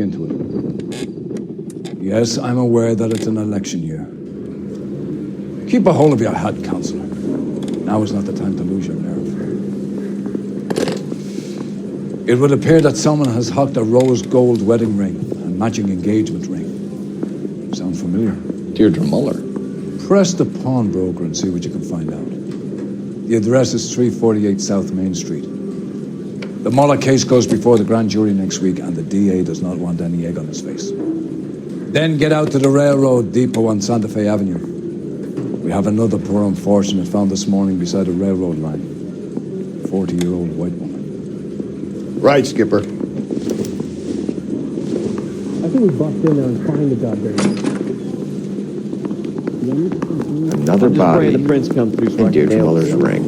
into it. Yes, I'm aware that it's an election year. Keep a hold of your head, Counselor. Now is not the time to lose your nerve. It would appear that someone has hocked a rose gold wedding ring and matching engagement ring. Sound familiar? Deirdre Muller. Press the pawnbroker and see what you can find out. The address is 348 South Main Street. The Muller case goes before the grand jury next week, and the DA does not want any egg on his face. Then get out to the railroad depot on Santa Fe Avenue. We have another poor unfortunate found this morning beside a railroad line. 40-year-old white woman. Right, Skipper. I think we bust in there and find the goddamn. Another body The prince come through so in Deirdre Muller's ring.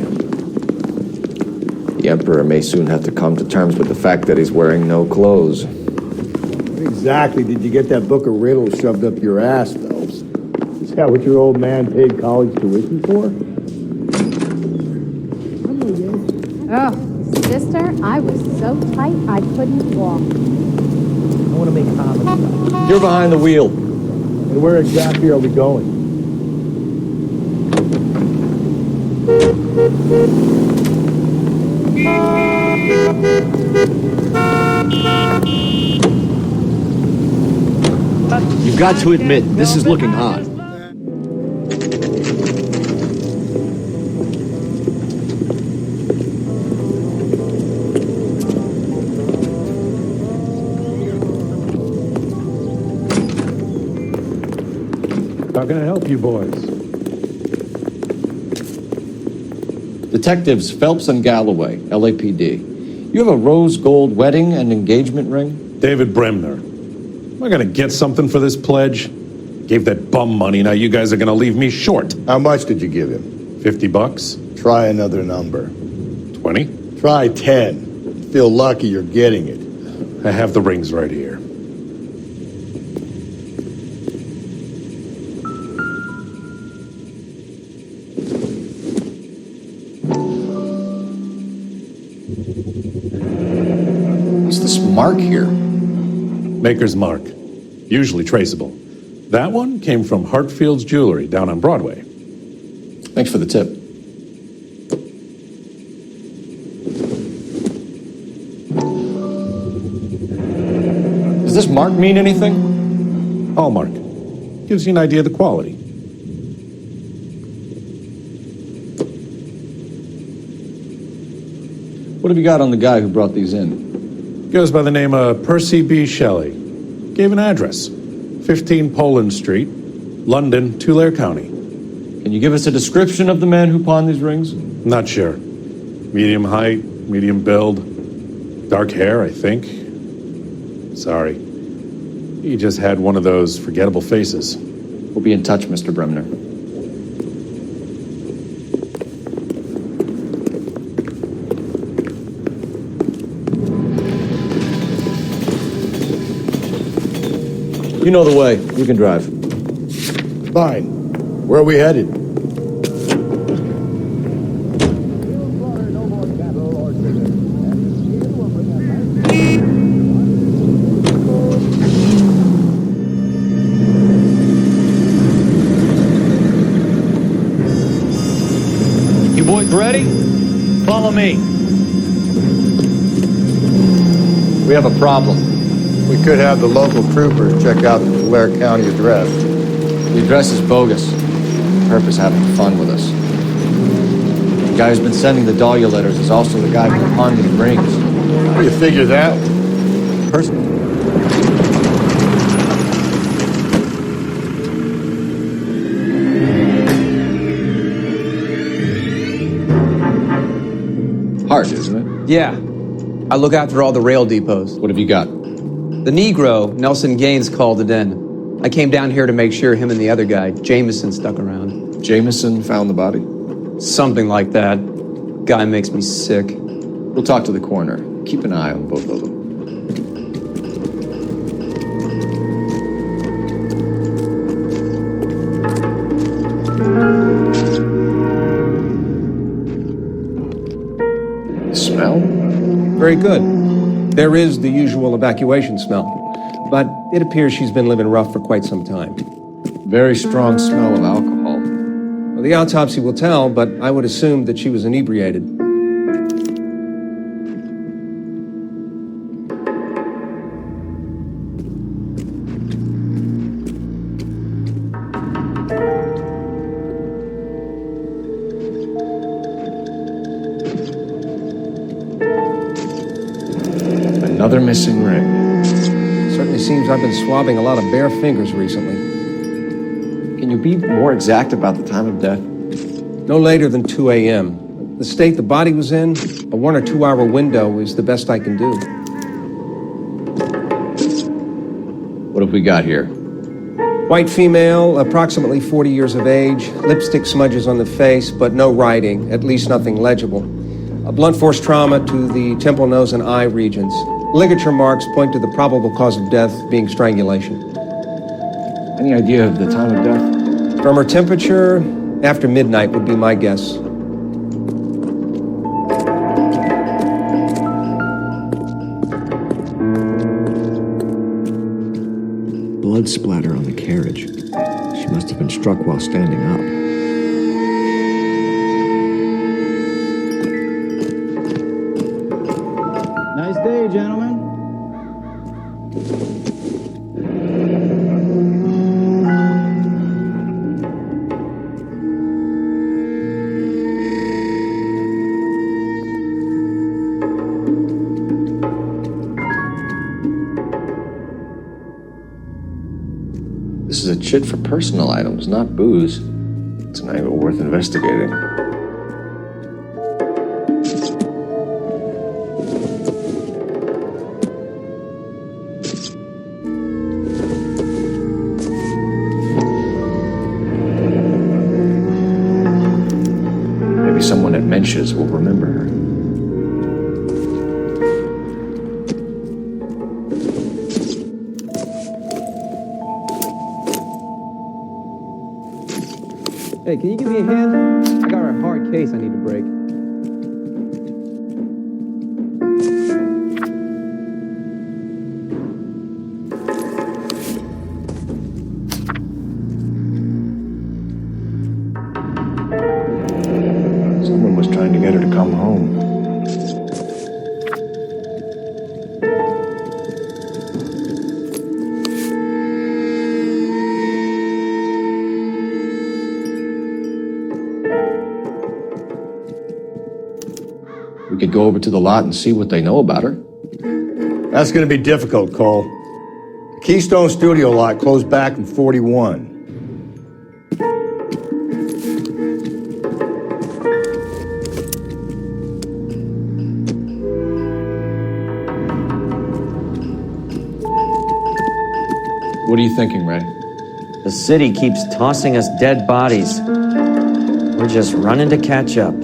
The Emperor may soon have to come to terms with the fact that he's wearing no clothes. What exactly did you get that book of riddles shoved up your ass, Phelps? Is that what your old man paid college tuition for? Oh, sister, I was so tight I couldn't walk. I want to make comedy. You're behind the wheel. And where exactly are we going? You've got to admit, this is looking odd. How can I help you boys? Detectives Phelps and Galloway, LAPD. You have a rose gold wedding and engagement ring? David Bremner. Am I going to get something for this pledge? Gave that bum money, now you guys are going to leave me short. How much did you give him? $50? Try another number. 20? Try 10. Feel lucky you're getting it. I have the rings right here. What's this mark here? Maker's mark. Usually traceable. That one came from Hartfield's Jewelry down on Broadway. Thanks for the tip. Does this mark mean anything? Hallmark. Gives you an idea of the quality. What have you got on the guy who brought these in? Goes by the name of Percy B. Shelley. Gave an address. 15 Poland Street, London, Tulare County. Can you give us a description of the man who pawned these rings? Not sure. Medium height, medium build, dark hair, I think. Sorry. He just had one of those forgettable faces. We'll be in touch, Mr. Bremner. You know the way. You can drive. Fine. Where are we headed? You boys ready? Follow me. We have a problem. We could have the local troopers check out the Tulare County address. The address is bogus. Herb is having fun with us. The guy who's been sending the Dahlia letters is also the guy who pawned these rings. How do you figure that? Hard, isn't it? Yeah. I look after all the rail depots. What have you got? The Negro, Nelson Gaines, called it in. I came down here to make sure him and the other guy, Jameson, stuck around. Jameson found the body? Something like that. Guy makes me sick. We'll talk to the coroner. Keep an eye on both of them. Smell? Very good. There is the usual evacuation smell. but it appears she's been living rough for quite some time. Very strong smell of alcohol. Well, the autopsy will tell, but I would assume that she was inebriated. Another missing ring. Certainly seems I've been swabbing a lot of bare fingers recently. Can you be more exact about the time of death? No later than 2 a.m. The state the body was in, a 1 or 2 hour window is the best I can do. What have we got here? White female, approximately 40 years of age, lipstick smudges on the face, but no writing, at least nothing legible. A blunt force trauma to the temple, nose, and eye regions. Ligature marks point to the probable cause of death being strangulation. Any idea of the time of death? From her temperature, after midnight would be my guess. Blood splatter on the carriage. She must have been struck while standing up. Nice day, gentlemen. This is a chit for personal items, not booze. It's an angle worth investigating. Maybe someone at Mensch's will remember her. Hey, can you give me a hand? I got a hard case I need to break. Someone was trying to get her to come home. We could go over to the lot and see what they know about her. That's going to be difficult, Cole. The Keystone Studio lot closed back in 41. What are you thinking, Ray? The city keeps tossing us dead bodies. We're just running to catch up.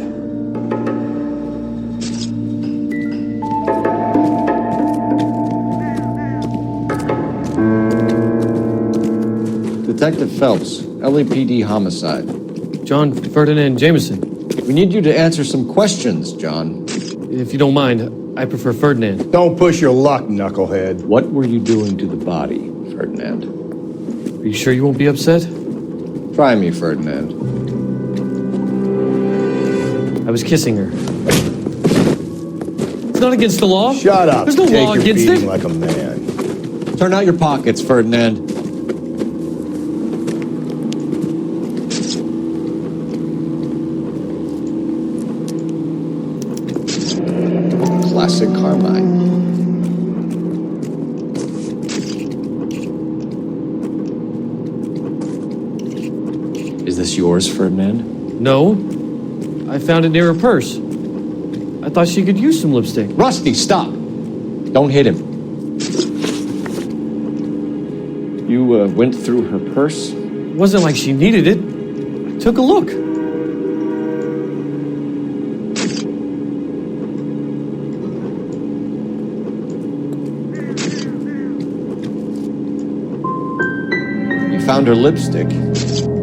Detective Phelps, LAPD homicide. John Ferdinand Jameson. We need you to answer some questions, John. If you don't mind, I prefer Ferdinand. Don't push your luck, knucklehead. What were you doing to the body, Ferdinand? Are you sure you won't be upset? Try me, Ferdinand. I was kissing her. It's not against the law. Shut up. There's no Take law your against beating it. like a man. Turn out your pockets, Ferdinand. Classic Carmine. Is this yours, Ferdinand? No. I found it near her purse. I thought she could use some lipstick. Rusty, stop! Don't hit him. You went through her purse? It wasn't like she needed it. I took a look. You found her lipstick.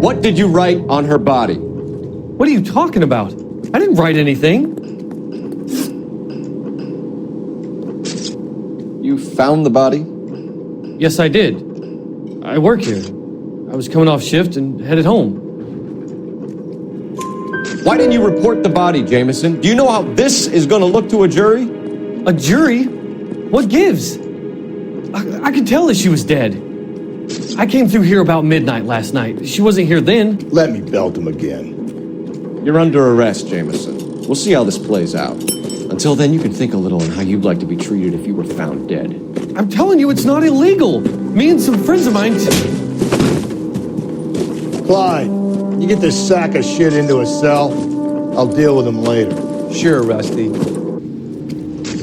What did you write on her body? What are you talking about? I didn't write anything. You found the body? Yes, I did. I work here. I was coming off shift and headed home. Why didn't you report the body, Jameson? Do you know how this is going to look to a jury? A jury? What gives? I could tell that she was dead. I came through here about midnight last night. She wasn't here then. Let me belt him again. You're under arrest, Jameson. We'll see how this plays out. Until then, you can think a little on how you'd like to be treated if you were found dead. I'm telling you, it's not illegal. Me and some friends of mine... Clyde, you get this sack of shit into a cell. I'll deal with him later. Sure, Rusty.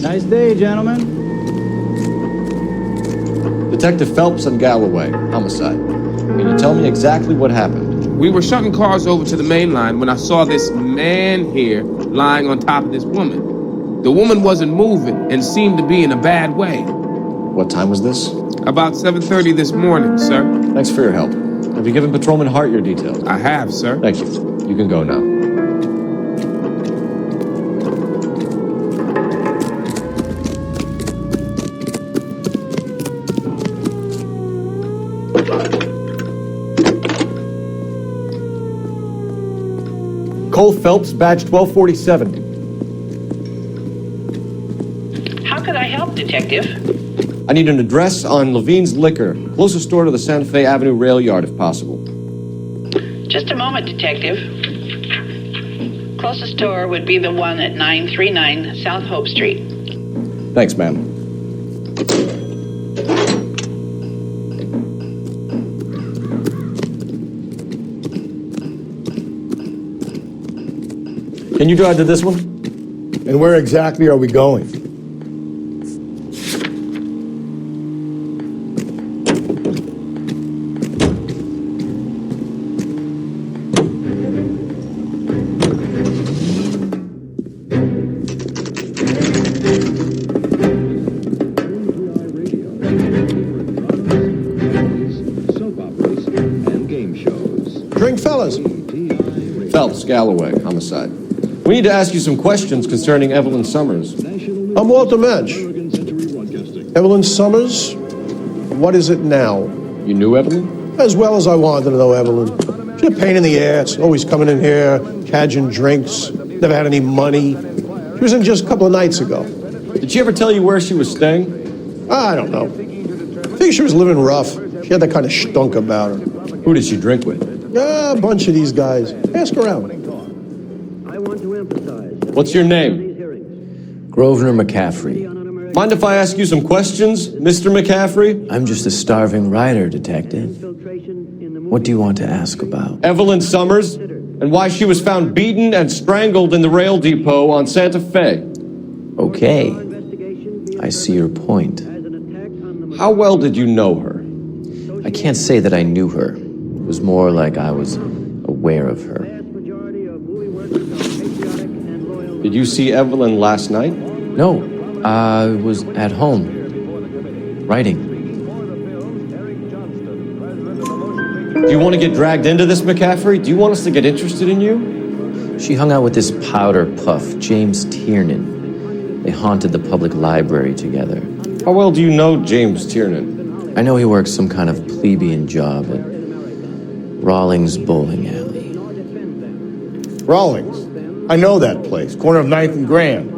Nice day, gentlemen. Detective Phelps and Galloway, homicide. Can you tell me exactly what happened? We were shutting cars over to the main line when I saw this man here lying on top of this woman. The woman wasn't moving and seemed to be in a bad way. What time was this? About 7:30 this morning, sir. Thanks for your help. Have you given Patrolman Hart your details? I have, sir. Thank you. You can go now. Cole Phelps, badge 1247. How could I help, Detective? I need an address on Levine's Liquor, closest store to the Santa Fe Avenue rail yard if possible. Just a moment, Detective. Closest store would be the one at 939 South Hope Street. Thanks, ma'am. Can you drive to this one? And where exactly are we going? Drink, fellas. Phelps, Galloway, homicide. We need to ask you some questions concerning Evelyn Summers. I'm Walter Mensch. Evelyn Summers? What is it now? You knew Evelyn? As well as I wanted to know Evelyn. She's a pain in the ass, always coming in here, cadging drinks, never had any money. She was in just a couple of nights ago. Did she ever tell you where she was staying? I don't know. I think she was living rough. She had that kind of stunk about her. Who did she drink with? A bunch of these guys. Ask around. What's your name? Grosvenor McCaffrey. Mind if I ask you some questions, Mr. McCaffrey? I'm just a starving writer, Detective. What do you want to ask about? Evelyn Summers, and why she was found beaten and strangled in the rail depot on Santa Fe. Okay. I see your point. How well did you know her? I can't say that I knew her. It was more like I was aware of her. Did you see Evelyn last night? No, I was at home, writing. Do you want to get dragged into this, McCaffrey? Do you want us to get interested in you? She hung out with this powder puff, James Tiernan. They haunted the public library together. How well do you know James Tiernan? I know he works some kind of plebeian job at Rawlings Bowling Alley. Rawlings? I know that place, corner of 9th and Grand.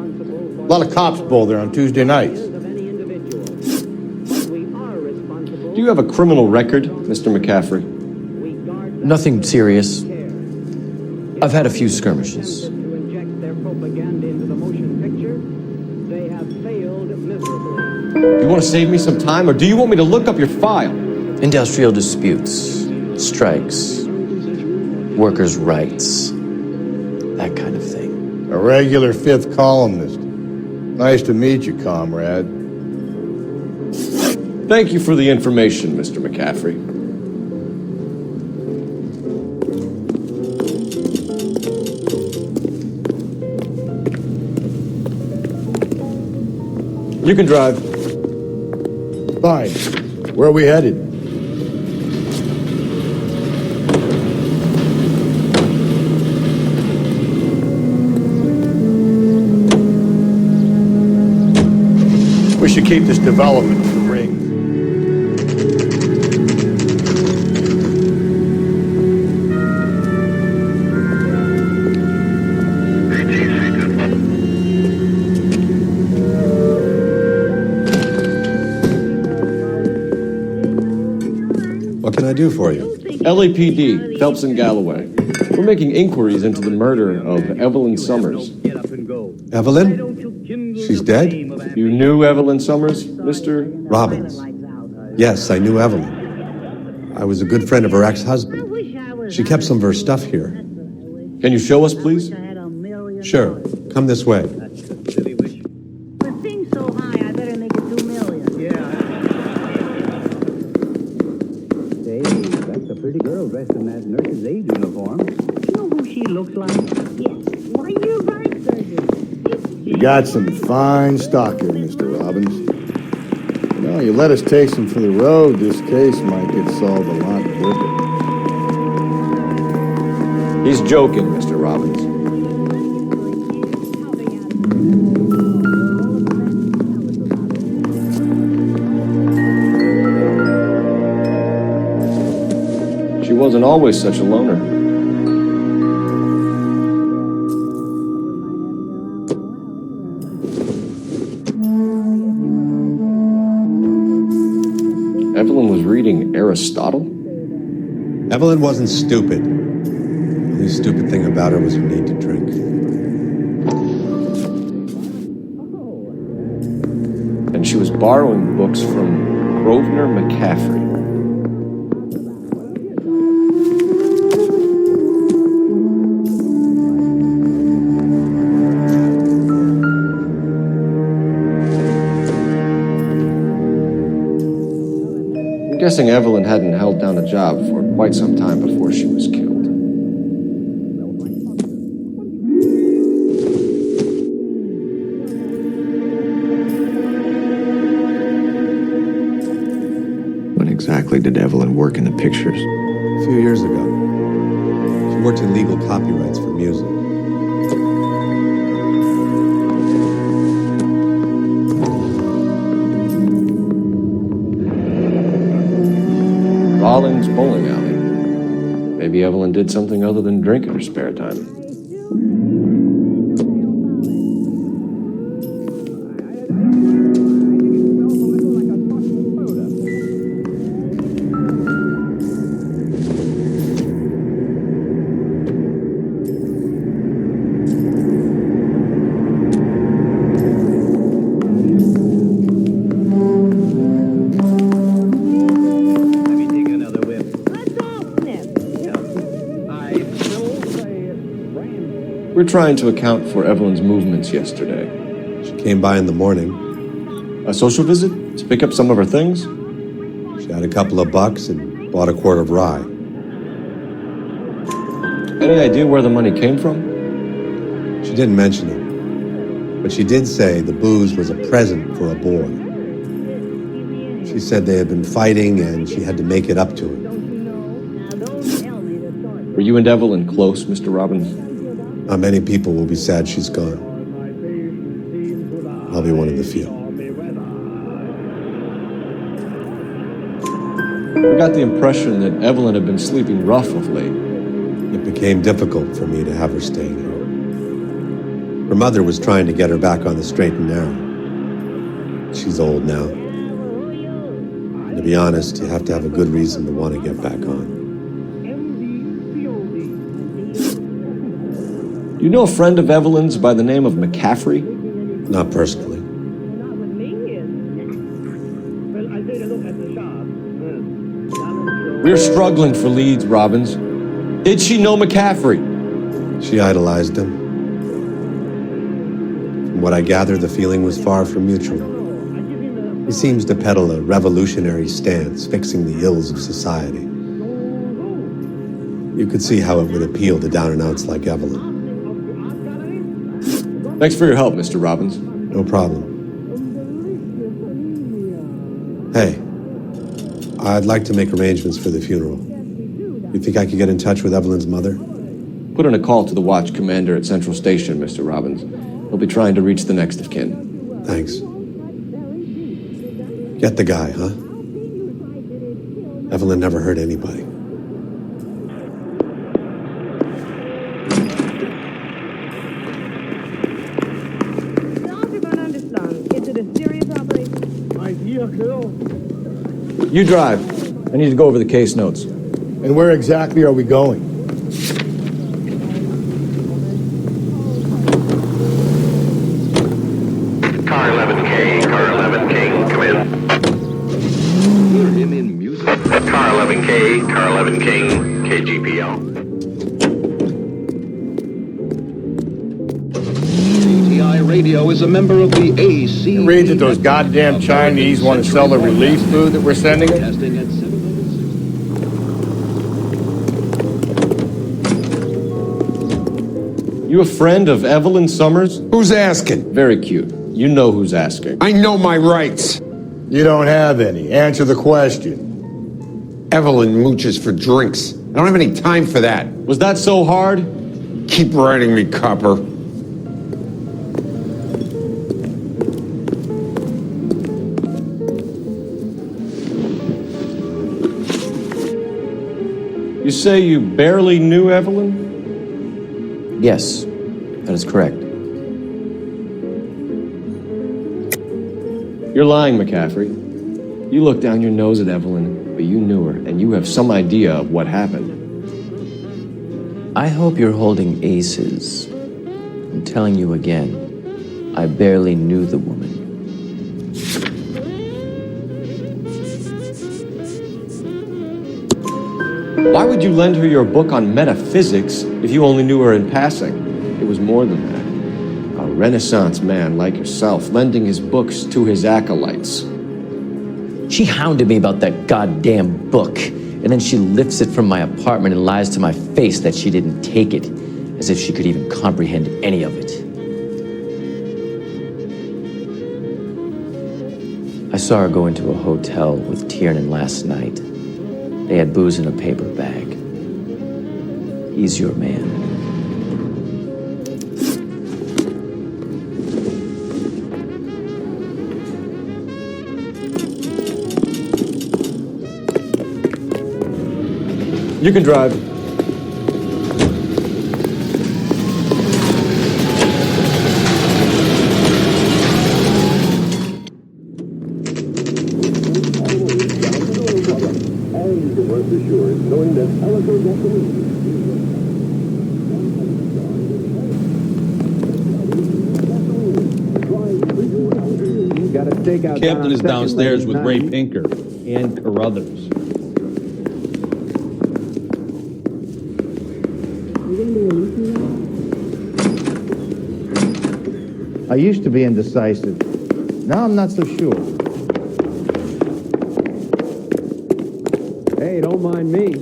A lot of cops bowl there on Tuesday nights. Do you have a criminal record, Mr. McCaffrey? Nothing serious. I've had a few skirmishes. Do you want to save me some time, or do you want me to look up your file? Industrial disputes, strikes, workers' rights, that kind of thing. A regular fifth columnist. Nice to meet you, comrade. Thank you for the information, Mr. McCaffrey. You can drive. Fine. Where are we headed? We should keep this development in the ring. do for you? LAPD, Phelps and Galloway. We're making inquiries into the murder of Evelyn Summers. Evelyn? She's dead? You knew Evelyn Summers, Mr. Robbins. Yes, I knew Evelyn. I was a good friend of her ex-husband. She kept some of her stuff here. Can you show us, please? Sure. Come this way. Pretty girl dressed in that nurse's aide uniform. You know who she looks like? Yes. Why, you're right, Sergeant. You got some fine stock here, Mr. Robbins. You know, you let us take some for the road, this case might get solved a lot quicker. He's joking, Mr. Robbins. She wasn't always such a loner. Evelyn was reading Aristotle? Evelyn wasn't stupid. The only stupid thing about her was her need to drink. And she was borrowing books from Grosvenor McCaffrey. I'm guessing Evelyn hadn't held down a job for quite some time before she was killed. When exactly did Evelyn work in the pictures? A few years ago. She worked in legal copyrights for music. Rawlings Bowling Alley. Maybe Evelyn did something other than drink in her spare time. We're trying to account for Evelyn's movements yesterday. She came by in the morning. A social visit? To pick up some of her things? She had a couple of bucks and bought a quart of rye. Any idea where the money came from? She didn't mention it. But she did say the booze was a present for a boy. She said they had been fighting and she had to make it up to him. Were you and Evelyn close, Mr. Robbins? Not many people will be sad she's gone. I'll be one of the few. I got the impression that Evelyn had been sleeping rough of late. It became difficult for me to have her staying here. Her mother was trying to get her back on the straight and narrow. She's old now. And to be honest, you have to have a good reason to want to get back on. You know a friend of Evelyn's by the name of McCaffrey? Not personally. We're struggling for leads, Robbins. Did she know McCaffrey? She idolized him. From what I gather, the feeling was far from mutual. He seems to peddle a revolutionary stance, fixing the ills of society. You could see how it would appeal to down-and-outs like Evelyn. Thanks for your help, Mr. Robbins. No problem. Hey, I'd like to make arrangements for the funeral. You think I could get in touch with Evelyn's mother? Put in a call to the watch commander at Central Station, Mr. Robbins. He'll be trying to reach the next of kin. Thanks. Get the guy, huh? Evelyn never hurt anybody. You drive. I need to go over the case notes. And where exactly are we going? Car 11K, Car 11K, come in. Hear him in music. Car 11K, Car 11K, KGPL. Radio is a member of the AC. You read that those goddamn Chinese want to sell the relief food that we're sending them? You a friend of Evelyn Summers? Who's asking? Very cute. You know who's asking. I know my rights. You don't have any. Answer the question. Evelyn mooches for drinks. I don't have any time for that. Was that so hard? Keep writing me, copper. You say you barely knew Evelyn? Yes, that is correct. You're lying, McCaffrey. You looked down your nose at Evelyn, but you knew her, and you have some idea of what happened. I hope you're holding aces. I'm telling you again, I barely knew the woman. Why would you lend her your book on metaphysics if you only knew her in passing? It was more than that. A Renaissance man like yourself lending his books to his acolytes. She hounded me about that goddamn book, and then she lifts it from my apartment and lies to my face that she didn't take it, as if she could even comprehend any of it. I saw her go into a hotel with Tiernan last night. They had booze in a paper bag. He's your man. You can drive. Captain is downstairs with Ray Pinker and Carruthers. I used to be indecisive. Now I'm not so sure. Hey, don't mind me.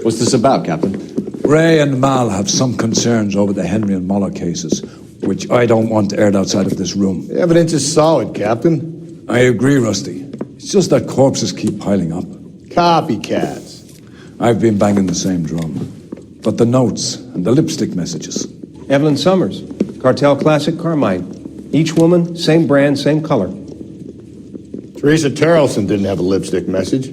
What's this about, Captain? Ray and Mal have some concerns over the Henry and Muller cases, which I don't want aired outside of this room. The evidence is solid, Captain. I agree, Rusty. It's just that corpses keep piling up. Copycats. I've been banging the same drum. But the notes and the lipstick messages. Evelyn Summers, Cartel Classic Carmine. Each woman, same brand, same color. Teresa Terrelson didn't have a lipstick message.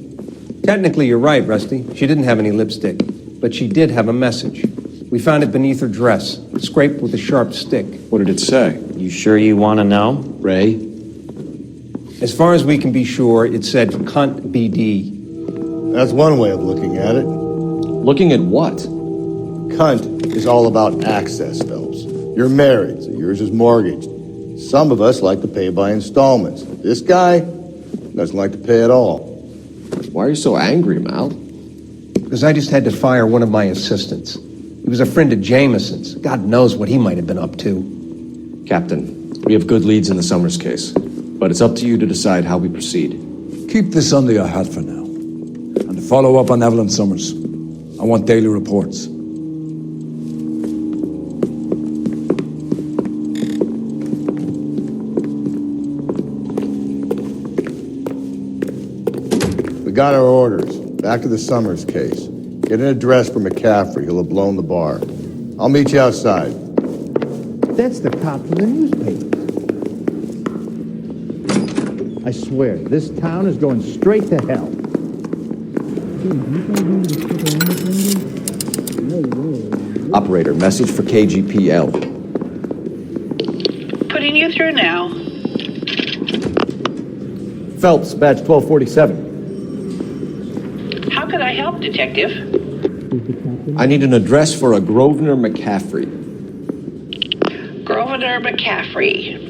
Technically, you're right, Rusty. She didn't have any lipstick, but she did have a message. We found it beneath her dress, scraped with a sharp stick. What did it say? You sure you want to know? Ray? As far as we can be sure, it said cunt BD. That's one way of looking at it. Looking at what? Cunt is all about access, Phelps. You're married, so yours is mortgaged. Some of us like to pay by installments. This guy doesn't like to pay at all. Why are you so angry, Mal? Because I just had to fire one of my assistants. He was a friend of Jameson's. God knows what he might have been up to. Captain, we have good leads in the Summers case, but it's up to you to decide how we proceed. Keep this under your hat for now. And to follow up on Evelyn Summers, I want daily reports. We got our orders. Back to the Summers case. Get an address for McCaffrey. He'll have blown the bar. I'll meet you outside. That's the cop from the newspaper. I swear, this town is going straight to hell. Operator, message for KGPL. Putting you through now. Phelps, badge 1247. could I help, Detective? I need an address for a Grosvenor McCaffrey. Grosvenor McCaffrey.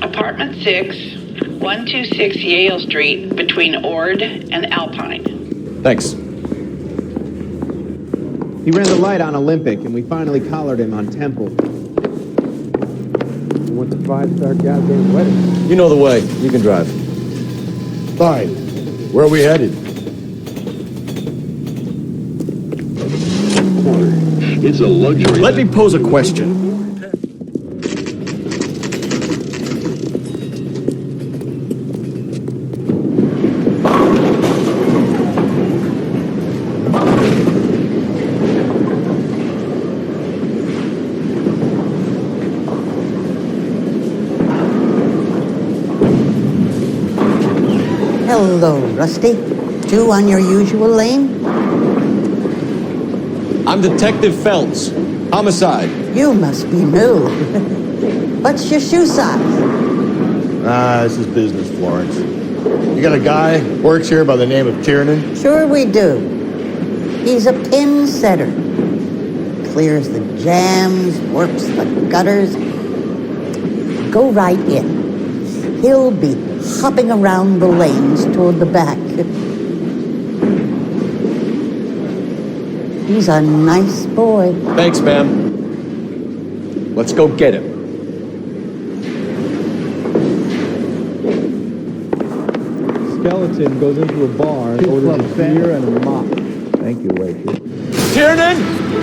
Apartment 6, 126 Yale Street, between Ord and Alpine. Thanks. He ran the light on Olympic, and we finally collared him on Temple. He went to 5-star goddamn wedding. You know the way. You can drive. Fine. Where are we headed? It's a luxury. Let me pose a question. Hello, Rusty. Two on your usual lane? I'm Detective Phelps. Homicide. You must be new. What's your shoe size? This is business, Florence. You got a guy works here by the name of Tiernan? Sure we do. He's a pin setter. Clears the jams, works the gutters. Go right in. He'll be hopping around the lanes toward the back. He's a nice boy. Thanks, ma'am. Let's go get him. Skeleton goes into a bar and orders a beer and a mop. Thank you, waitress. Tiernan!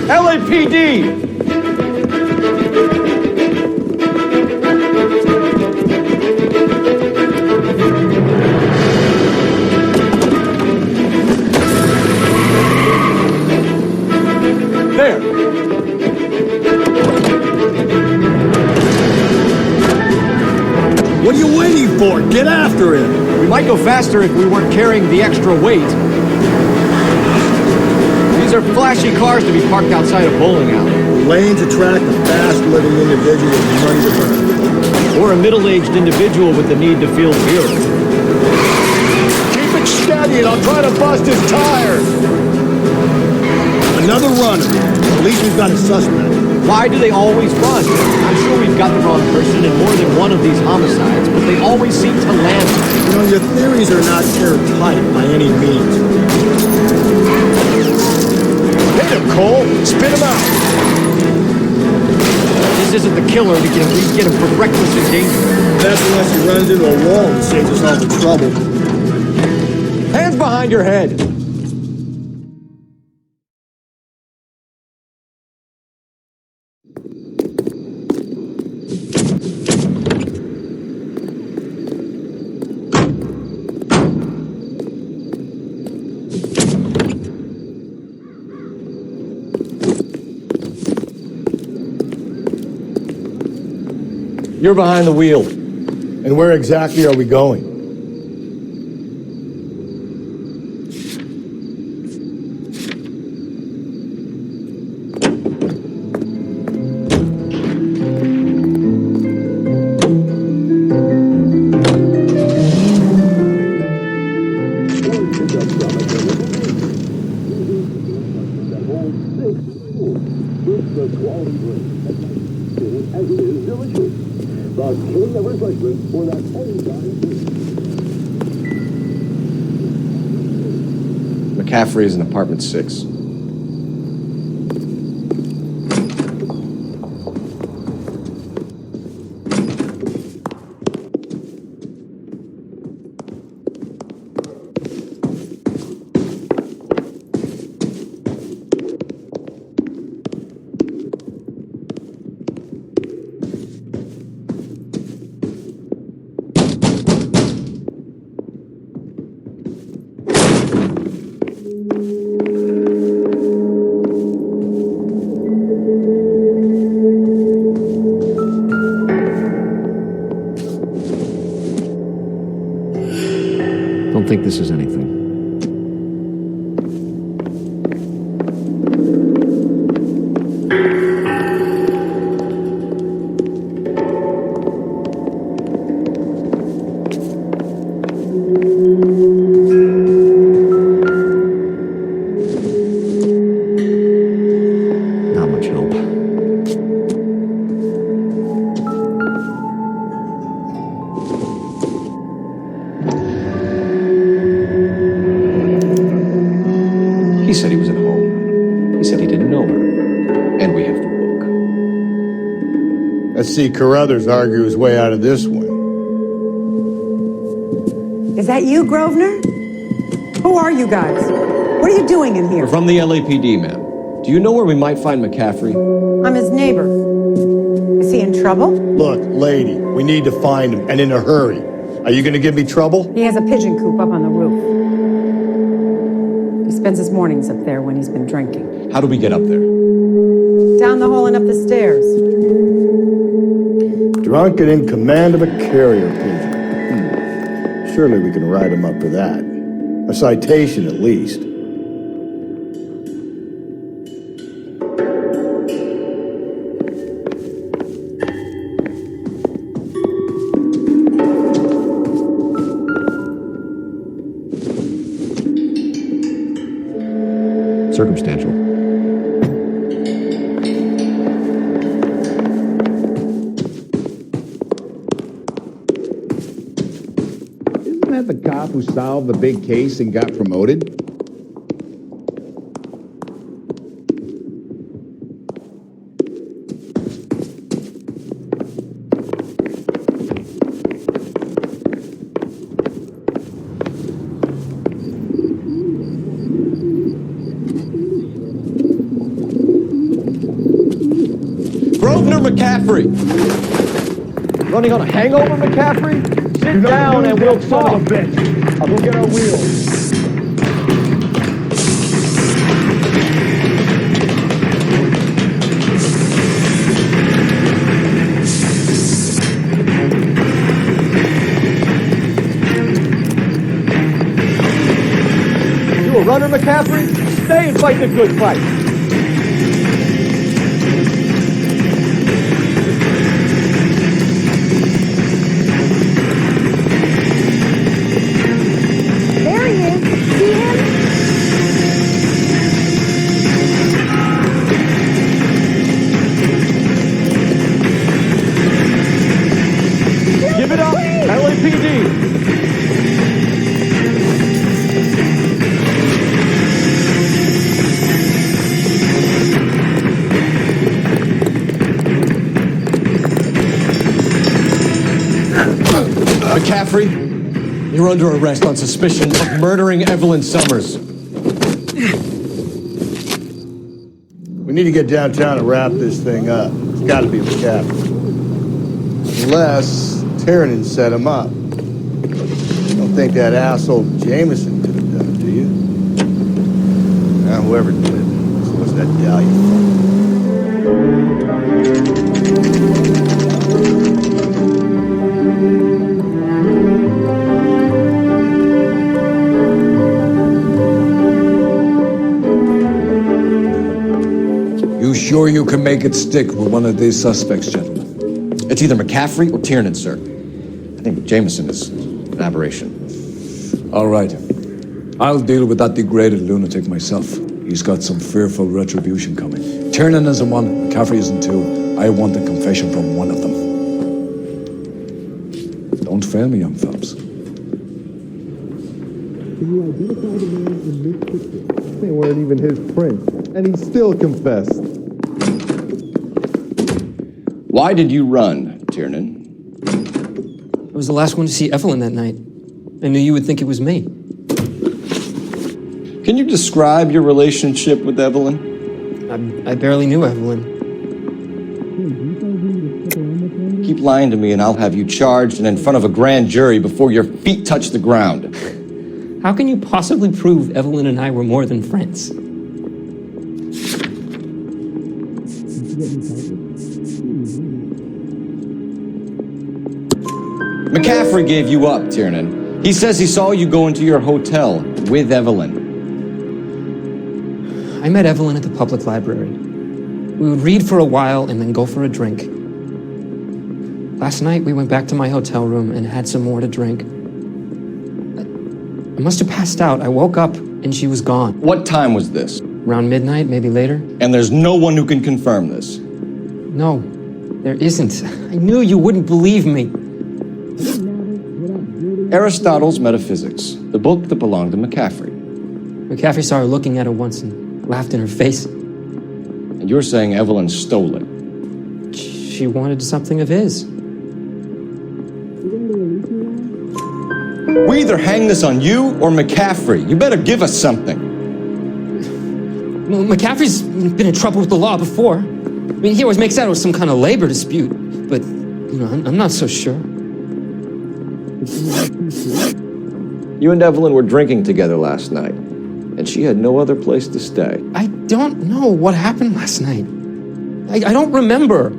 LAPD! There! What are you waiting for? Get after him! We might go faster if we weren't carrying the extra weight. These are flashy cars to be parked outside a bowling alley. Lanes attract a fast-living individual with money to burn. Or a middle-aged individual with the need to feel good. Keep it steady and I'll try to bust his tires! Another runner. At least we've got a suspect. Why do they always run? I'm sure we've got the wrong person in more than one of these homicides, but they always seem to land. You know, your theories are not airtight by any means. Hit him, Cole! Spit him out! This isn't the killer. We can at least get him for reckless endangerment. That's unless he runs into a wall and saves us all the trouble. Hands behind your head! You're behind the wheel. And where exactly are we going? McCaffrey is in apartment 6. Don't think this is anything. Let's see Carruthers argue his way out of this one. Is that you, Grosvenor? Who are you guys? What are you doing in here? We're from the LAPD, ma'am. Do you know where we might find McCaffrey? I'm his neighbor. Is he in trouble? Look, lady, we need to find him, and in a hurry. Are you going to give me trouble? He has a pigeon coop up on the roof. He spends his mornings up there when he's been drinking. How do we get up there? Down the hall and up the stairs. Drunk and in command of a carrier pigeon. Surely we can write him up for that. A citation, at least. Circumstantial. Isn't that the cop who solved the big case and got promoted? McCaffrey! Running on a hangover, McCaffrey? Sit down and we'll talk. I'll go get our wheels. You a runner, McCaffrey? Stay and fight the good fight. McCaffrey, you're under arrest on suspicion of murdering Evelyn Summers. We need to get downtown and wrap this thing up. It's got to be McCaffrey. Unless Tiernan set him up. Don't think that asshole Jameson could have done it, do you? Whoever did. So what's that Dahlia? You sure you can make it stick with one of these suspects, gentlemen? It's either McCaffrey or Tiernan, sir. I think Jameson is an aberration. All right. I'll deal with that degraded lunatic myself. He's got some fearful retribution coming. Tiernan isn't one, McCaffrey isn't two. I want a confession from one of them. Don't fail me, young fellows. They weren't even his prints, and he still confessed. Why did you run, Tiernan? I was the last one to see Evelyn that night. I knew you would think it was me. Can you describe your relationship with Evelyn? I barely knew Evelyn. Keep lying to me and I'll have you charged and in front of a grand jury before your feet touch the ground. How can you possibly prove Evelyn and I were more than friends? McCaffrey gave you up, Tiernan. He says he saw you go into your hotel with Evelyn. I met Evelyn at the public library. We would read for a while and then go for a drink. Last night, we went back to my hotel room and had some more to drink. I must have passed out. I woke up and she was gone. What time was this? Around midnight, maybe later. And there's no one who can confirm this? No, there isn't. I knew you wouldn't believe me. Aristotle's Metaphysics, the book that belonged to McCaffrey. McCaffrey saw her looking at it once and laughed in her face. And you're saying Evelyn stole it? She she wanted something of his. We either hang this on you or McCaffrey. You better give us something. Well, McCaffrey's been in trouble with the law before. I mean, he always makes out it was some kind of labor dispute, but, I'm not so sure. You and Evelyn were drinking together last night, and she had no other place to stay. I don't know what happened last night. I don't remember.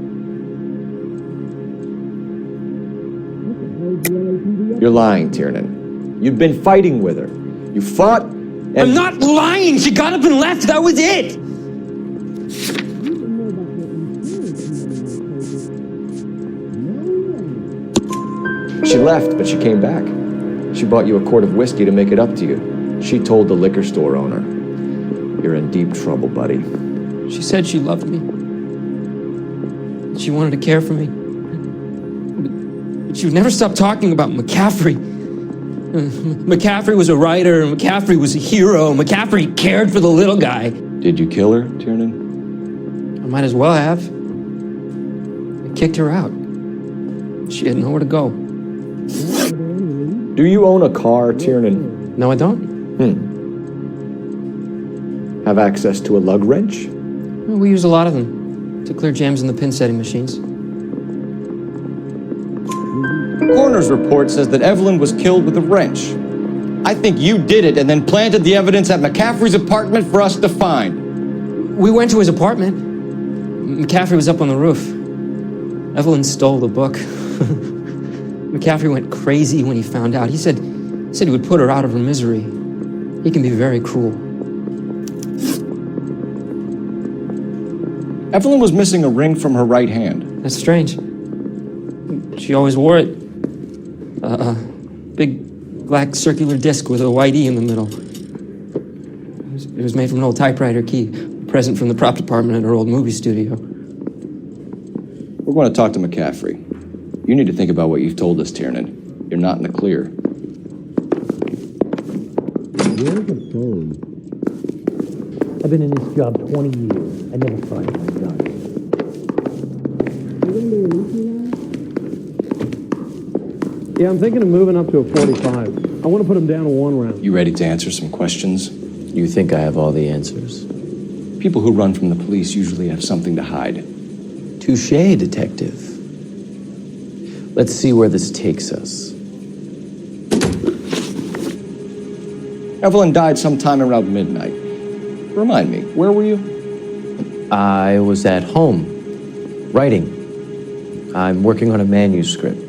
You're lying, Tiernan. You've been fighting with her. You fought and... I'm not lying! She got up and left, that was it! She left, but she came back. She bought you a quart of whiskey to make it up to you. She told the liquor store owner. You're in deep trouble, buddy. She said she loved me. She wanted to care for me. But she would never stop talking about McCaffrey. McCaffrey was a writer, McCaffrey was a hero, McCaffrey cared for the little guy. Did you kill her, Tiernan? I might as well have. I kicked her out. She had nowhere to go. Do you own a car, Tiernan? No, I don't. Have access to a lug wrench? Well, we use a lot of them to clear jams in the pin setting machines. Coroner's report says that Evelyn was killed with a wrench. I think you did it and then planted the evidence at McCaffrey's apartment for us to find. We went to his apartment. McCaffrey was up on the roof. Evelyn stole the book. McCaffrey went crazy when he found out. He said he would put her out of her misery. He can be very cruel. Evelyn was missing a ring from her right hand. That's strange. She always wore it. A big black circular disc with a white E in the middle. It was made from an old typewriter key, a present from the prop department at her old movie studio. We're going to talk to McCaffrey. You need to think about what you've told us, Tiernan. You're not in the clear. Where's the phone? I've been in this job 20 years. I never find my gun. Yeah, I'm thinking of moving up to a 45. I want to put him down to 1 round. You ready to answer some questions? You think I have all the answers? People who run from the police usually have something to hide. Touché, detective. Let's see where this takes us. Evelyn died sometime around midnight. Remind me, where were you? I was at home, writing. I'm working on a manuscript.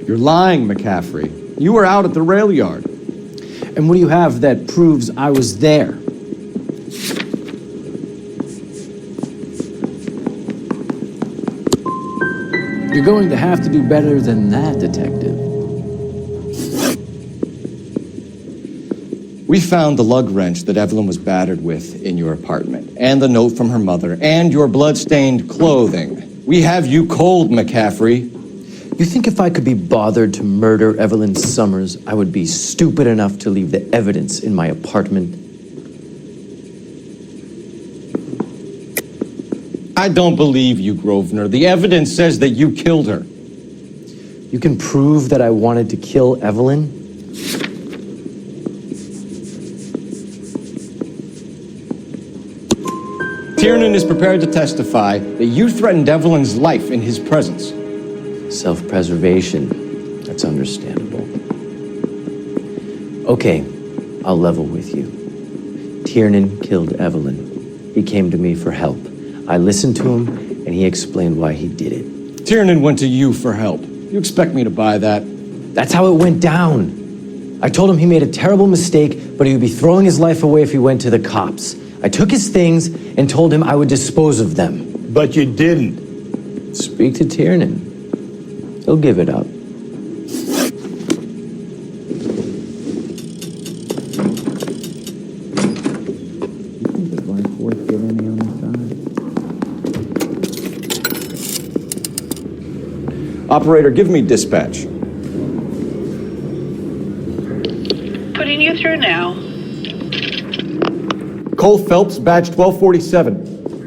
You're lying, McCaffrey. You were out at the rail yard. And what do you have that proves I was there? You're going to have to do better than that, detective. We found the lug wrench that Evelyn was battered with in your apartment, and the note from her mother, and your blood-stained clothing. We have you cold, McCaffrey. You think if I could be bothered to murder Evelyn Summers, I would be stupid enough to leave the evidence in my apartment? I don't believe you, Grosvenor. The evidence says that you killed her. You can prove that I wanted to kill Evelyn? Tiernan is prepared to testify that you threatened Evelyn's life in his presence. Self-preservation. That's understandable. Okay, I'll level with you. Tiernan killed Evelyn. He came to me for help. I listened to him, and he explained why he did it. Tiernan went to you for help. You expect me to buy that? That's how it went down. I told him he made a terrible mistake, but he would be throwing his life away if he went to the cops. I took his things and told him I would dispose of them. But you didn't. Speak to Tiernan. He'll give it up. Operator, give me dispatch. Putting you through now. Cole Phelps, badge 1247.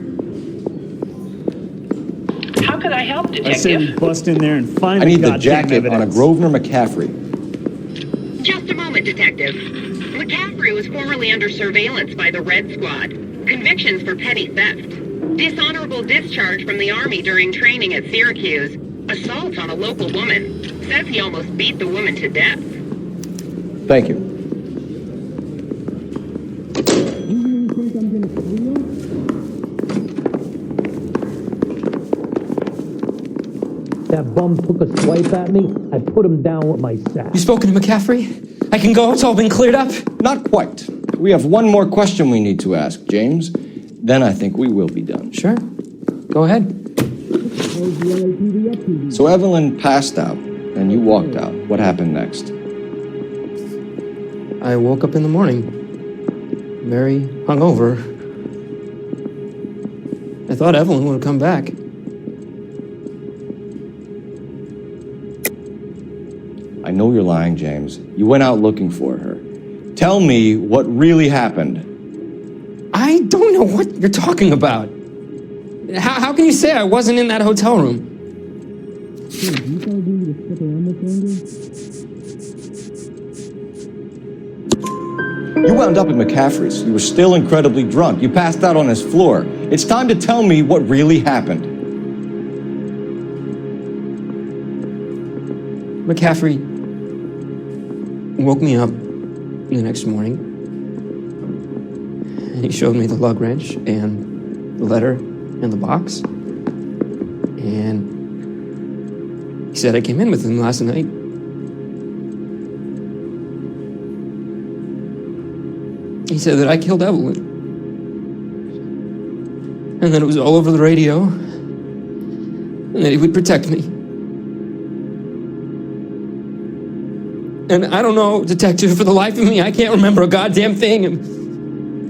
help, I say we Detective? bust in there and find I need the goddamn jacket on a evidence. Grosvenor McCaffrey. Just a moment, Detective. McCaffrey was formerly under surveillance by the Red Squad. Convictions for petty theft. Dishonorable discharge from the Army during training at Syracuse. Assault on a local woman. Says he almost beat the woman to death. Thank you. That bum took a swipe at me. I put him down with my sack. You spoken to McCaffrey? I can go? It's all been cleared up? Not quite. We have one more question we need to ask, James. Then I think we will be done. Sure. Go ahead. So Evelyn passed out, and you walked out. What happened next? I woke up in the morning, very hungover. I thought Evelyn would have come back. I know you're lying, James. You went out looking for her. Tell me what really happened. I don't know what you're talking about. How can you say I wasn't in that hotel room? You wound up at McCaffrey's. You were still incredibly drunk. You passed out on his floor. It's time to tell me what really happened. McCaffrey woke me up the next morning, and he showed me the lug wrench and the letter in the box, and he said I came in with him last night. He said that I killed Evelyn, and that it was all over the radio, and that he would protect me. And I don't know, Detective, for the life of me, I can't remember a goddamn thing.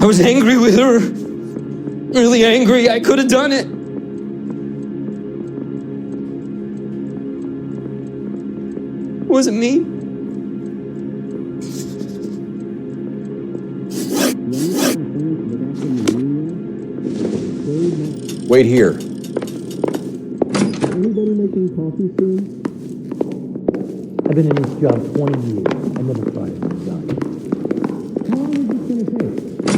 I was angry with her. Really angry. I could have done it. It wasn't me. Wait here. Anybody making coffee soon? I've been in this job 20 years. I never tried it. How long is this going to take?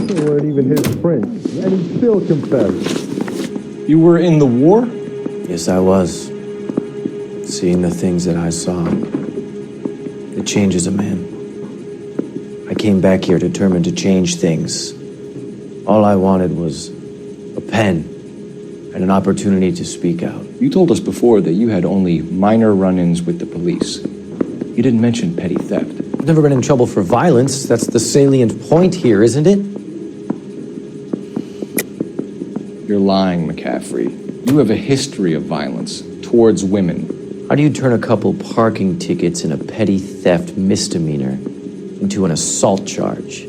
They weren't even his prints, and he still confessed. You were in the war? Yes, I was. Seeing the things that I saw, it changes a man. I came back here determined to change things. All I wanted was a pen and an opportunity to speak out. You told us before that you had only minor run-ins with the police. You didn't mention petty theft. I've never been in trouble for violence. That's the salient point here, isn't it? You're lying, McCaffrey. You have a history of violence towards women. How do you turn a couple parking tickets and a petty theft misdemeanor into an assault charge?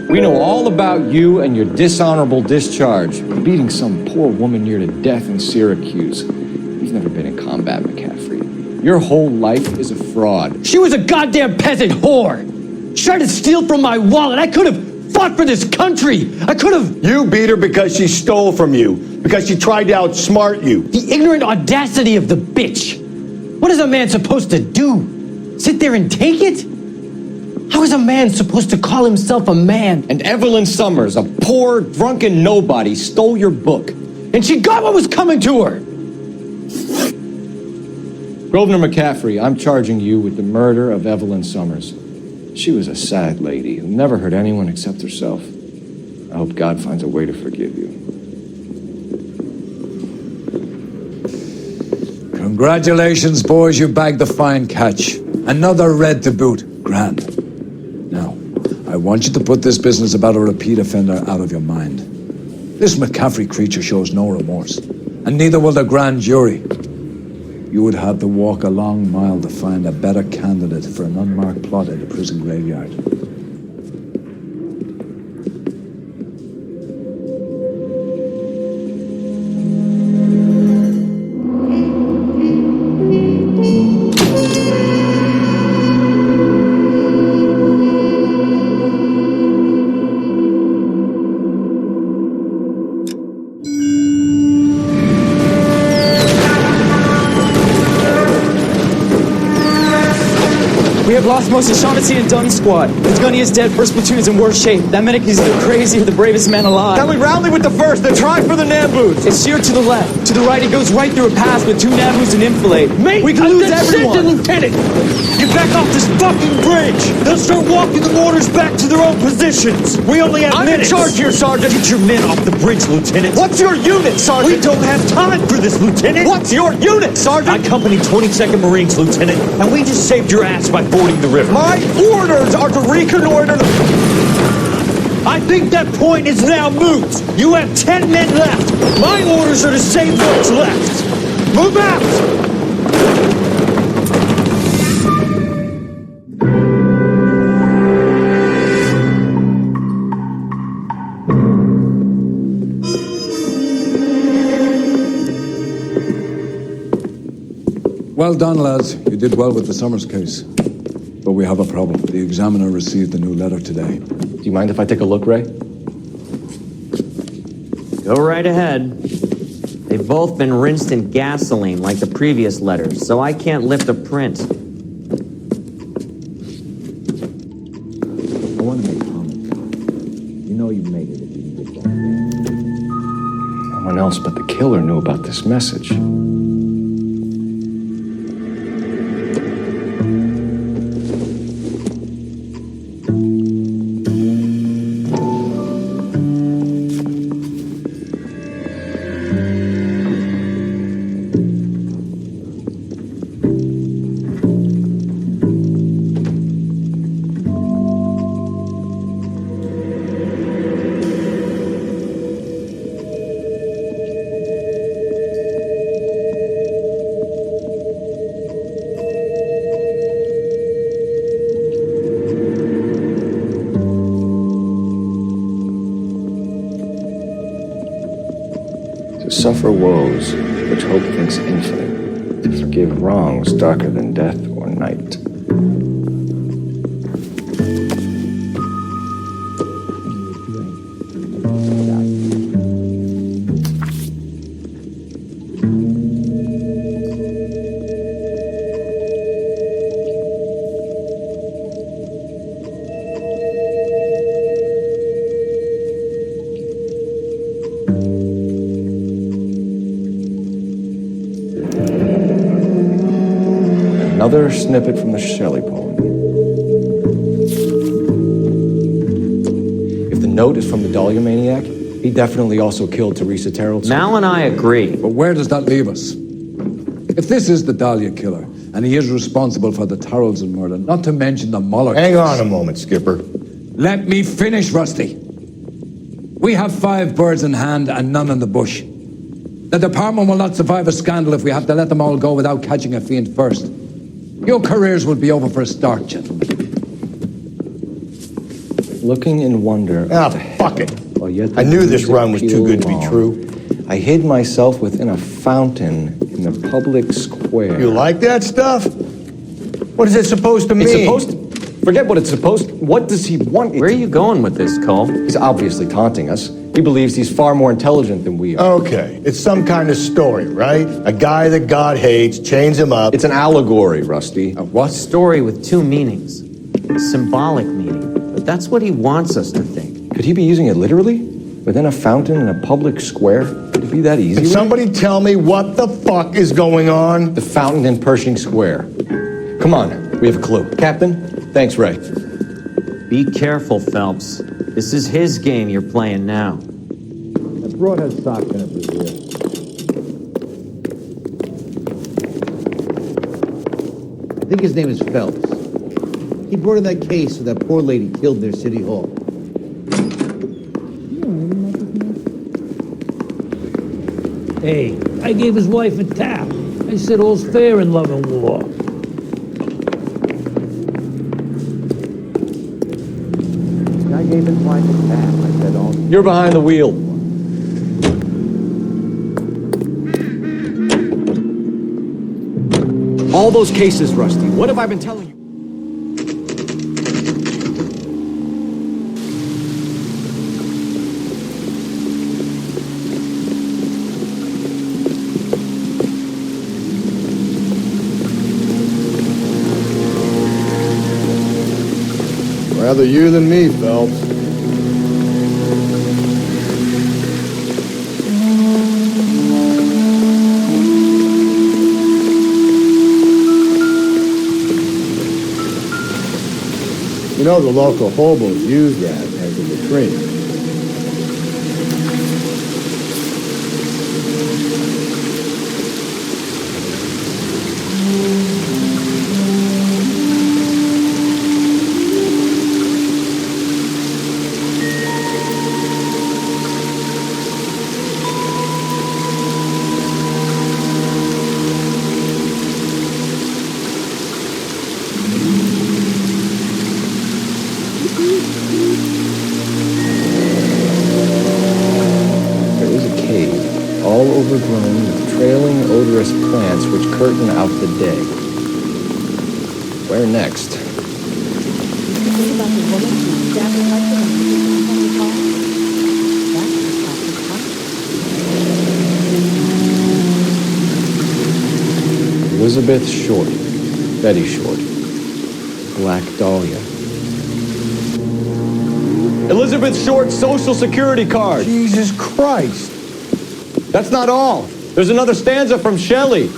We know all about you and your dishonorable discharge. Beating some poor woman near to death in Syracuse. You've never been in combat, McCaffrey. Your whole life is a fraud. She was a goddamn peasant whore! She tried to steal from my wallet. I could have fought for this country. I could have... You beat her because she stole from you. Because she tried to outsmart you. The ignorant audacity of the bitch. What is a man supposed to do? Sit there and take it? How is a man supposed to call himself a man? And Evelyn Summers, a poor, drunken nobody, stole your book. And she got what was coming to her! Grosvenor McCaffrey, I'm charging you with the murder of Evelyn Summers. She was a sad lady who never hurt anyone except herself. I hope God finds a way to forgive you. Congratulations, boys, you bagged the fine catch. Another red to boot. Grand. Now, I want you to put this business about a repeat offender out of your mind. This McCaffrey creature shows no remorse, and neither will the grand jury. You would have to walk a long mile to find a better candidate for an unmarked plot at the prison graveyard. lost most of Shaughnessy and Dunn's squad. His gunny is dead, first platoon is in worse shape. That medic is either crazy or the bravest man alive. Now we rally with the first, then try for the Nambus. It's sheer to the left. To the right, it goes right through a pass with 2 Nambus and infilade. Mate, we can lose everyone. Lieutenant, get back off this fucking bridge. They'll start walking the mortars back to their own positions. We only have minutes. I'm in charge here, Sergeant. Get your men off the bridge, Lieutenant. What's your unit, Sergeant? We don't have time for this, Lieutenant. What's your unit, Sergeant? I company 22nd Marines, Lieutenant, and we just saved your ass by fording the river. My orders are to reconnoiter the... I think that point is now moot. You have 10 men left. My orders are to save what's left. Move out! Well done, lads. You did well with the Summers case. But we have a problem. The examiner received a new letter today. Do you mind if I take a look, Ray? Go right ahead. They've both been rinsed in gasoline like the previous letters, so I can't lift a print. I want to make comments. You know you made it if you did that. No one else but the killer knew about this message. To suffer woes which hope thinks infinite, to forgive wrongs darker than death or night. Another snippet from the Shelley poem. If the note is from the Dahlia maniac, he definitely also killed Teresa Terrell. Mal and I agree. But where does that leave us? If this is the Dahlia killer, and he is responsible for the Tarrelson murder, not to mention the Muller Hang case. on a moment, Skipper. Let me finish, Rusty. We have 5 birds in hand and none in the bush. The department will not survive a scandal if we have to let them all go without catching a fiend first. Your careers will be over for a start, gentlemen. Looking in wonder. Ah, fuck it. Yet I knew this run was too good to be long. true. I hid myself within a fountain in the public square. You like that stuff? What is it supposed to mean? It's supposed to... Forget what it's supposed to... What does he want? Where are you going with this, Cole? He's obviously taunting us. He believes he's far more intelligent than we are. Okay, it's some kind of story, right? A guy that God hates, chains him up. It's an allegory, Rusty. A what? Story with 2 meanings. A symbolic meaning. But that's what he wants us to think. Could he be using it literally? Within a fountain in a public square? Could it be that easy? Can somebody tell me what the fuck is going on? The fountain in Pershing Square. Come on, we have a clue. Captain, thanks, Ray. Be careful, Phelps. This is his game you're playing now. That broadhead sock in it was here. I think his name is Phelps. He brought in that case of that poor lady killed near City Hall. Hey, I gave his wife a tap. I said all's fair in love and war. I gave his wife a tap. I said all... You're behind the wheel. All those cases, Rusty. What have I been telling you? Rather you than me, Phelps. You know the local hobos use that as a latrine. Overgrown with trailing, odorous plants which curtain out the day. Where next? Elizabeth Short, Betty Short, Black Dahlia. Elizabeth Short's social security card. Jesus Christ. That's not all. There's another stanza from Shelley.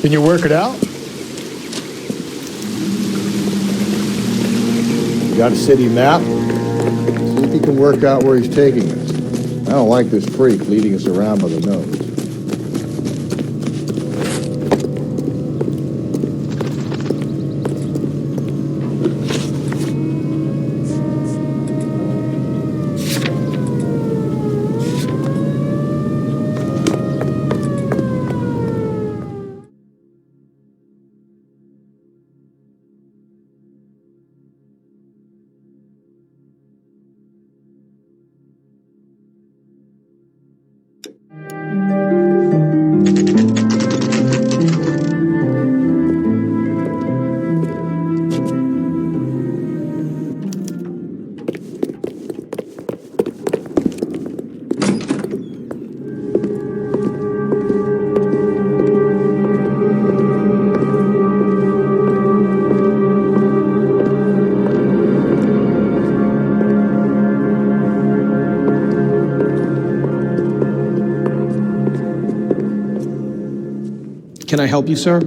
Can you work it out? You got a city map? See if you can work out where he's taking us. I don't like this freak leading us around by the nose. Can I help you, sir?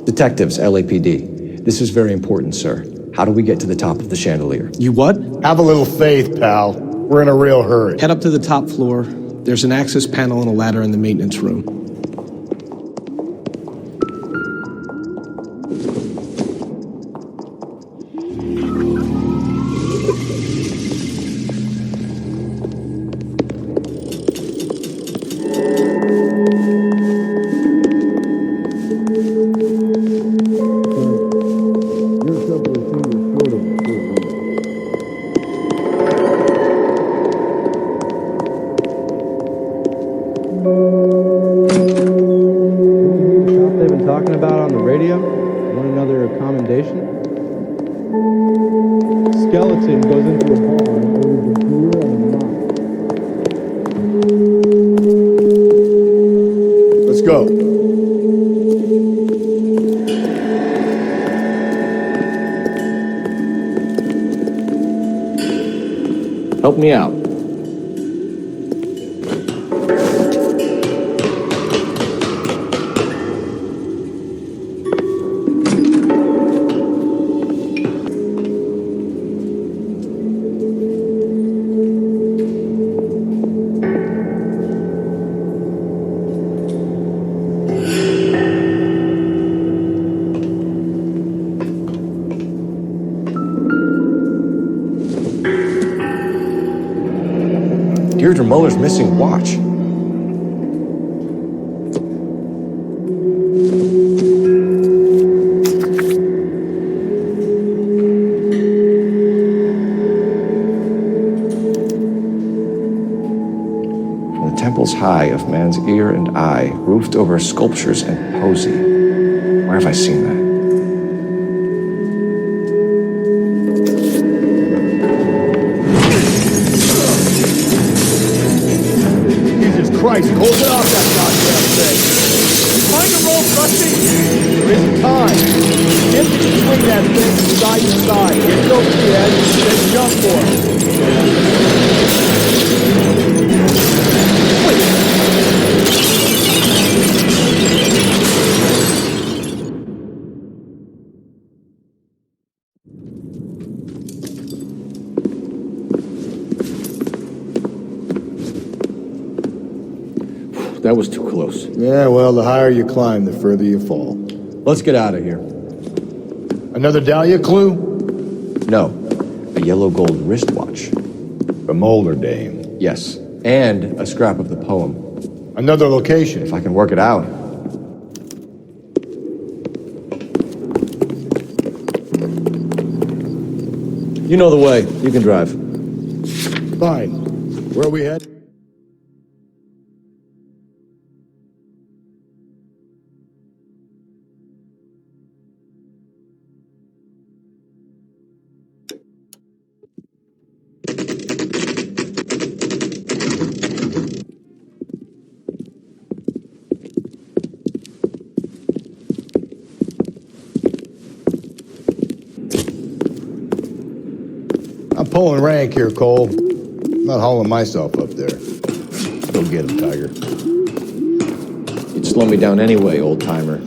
Detectives, LAPD. This is very important, sir. How do we get to the top of the chandelier? You what? Have a little faith, pal. We're in a real hurry. Head up to the top floor. There's an access panel and a ladder in the maintenance room. Help me out. Deirdre Muller's missing watch. From the temples high of man's ear and eye, roofed over sculptures and poesy. Where have I seen that? Christ, hold it off that goddamn thing. Find a roll, Rusty. There isn't time. Get swing that thing from side to side. Get close to the edge, then jump for it. That was too close. Yeah, well, the higher you climb, the further you fall. Let's get out of here. Another Dahlia clue? No. A yellow gold wristwatch. The Molder dame. Yes. And a scrap of the poem. Another location. If I can work it out. You know the way. You can drive. Fine. Where are we headed? I'm pulling rank here, Cole. I'm not hauling myself up there. Go get him, Tiger. You'd slow me down anyway, old-timer.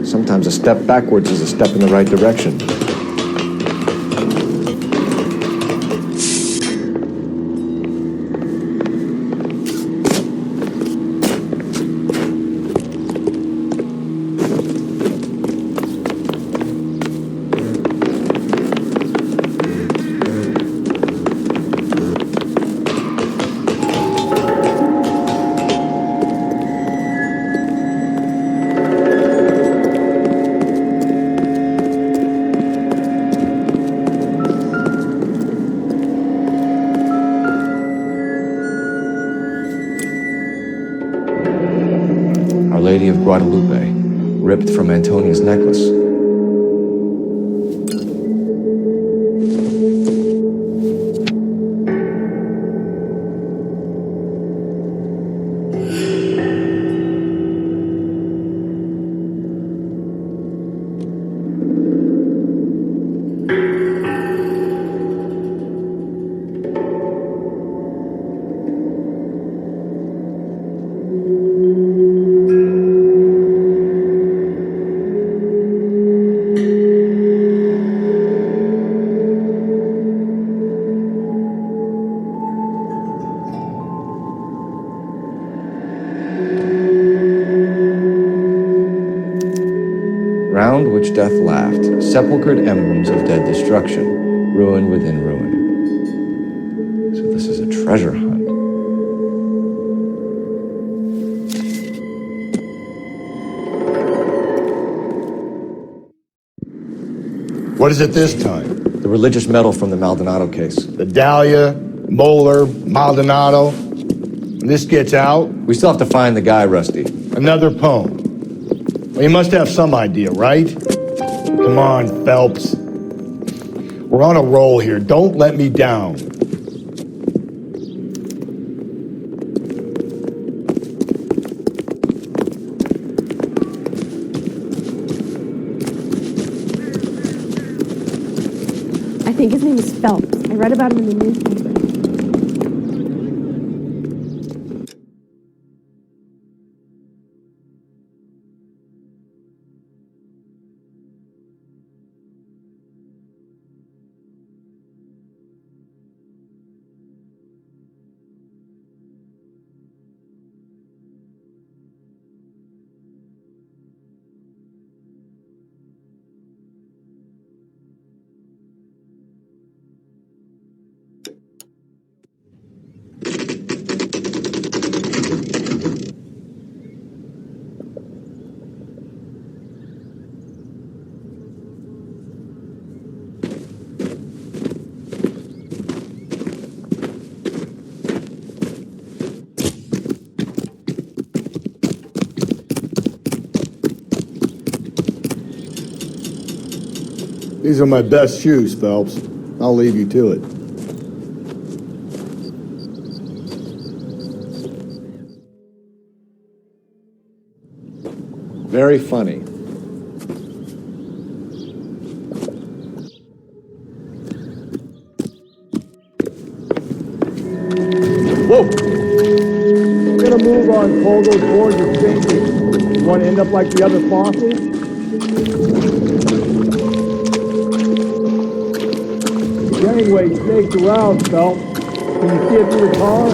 Sometimes a step backwards is a step in the right direction. Lady of Guadalupe, ripped from Antonia's necklace. Round which death laughed, sepulchred emblems of dead destruction, ruin within ruin. So this is a treasure hunt. What is it this time? The religious medal from the Maldonado case. The Dahlia, Moeller, Maldonado. When this gets out... We still have to find the guy, Rusty. Another poem. Well, you must have some idea, right? Come on, Phelps. We're on a roll here. Don't let me down. I think his name is Phelps. I read about him in the newspaper. These are my best shoes, Phelps. I'll leave you to it. Very funny. Whoa! We're gonna move on all those boards are sinking. You want to end up like the other fossils? The gangway snaked around, Phelps. Can you see it through the car?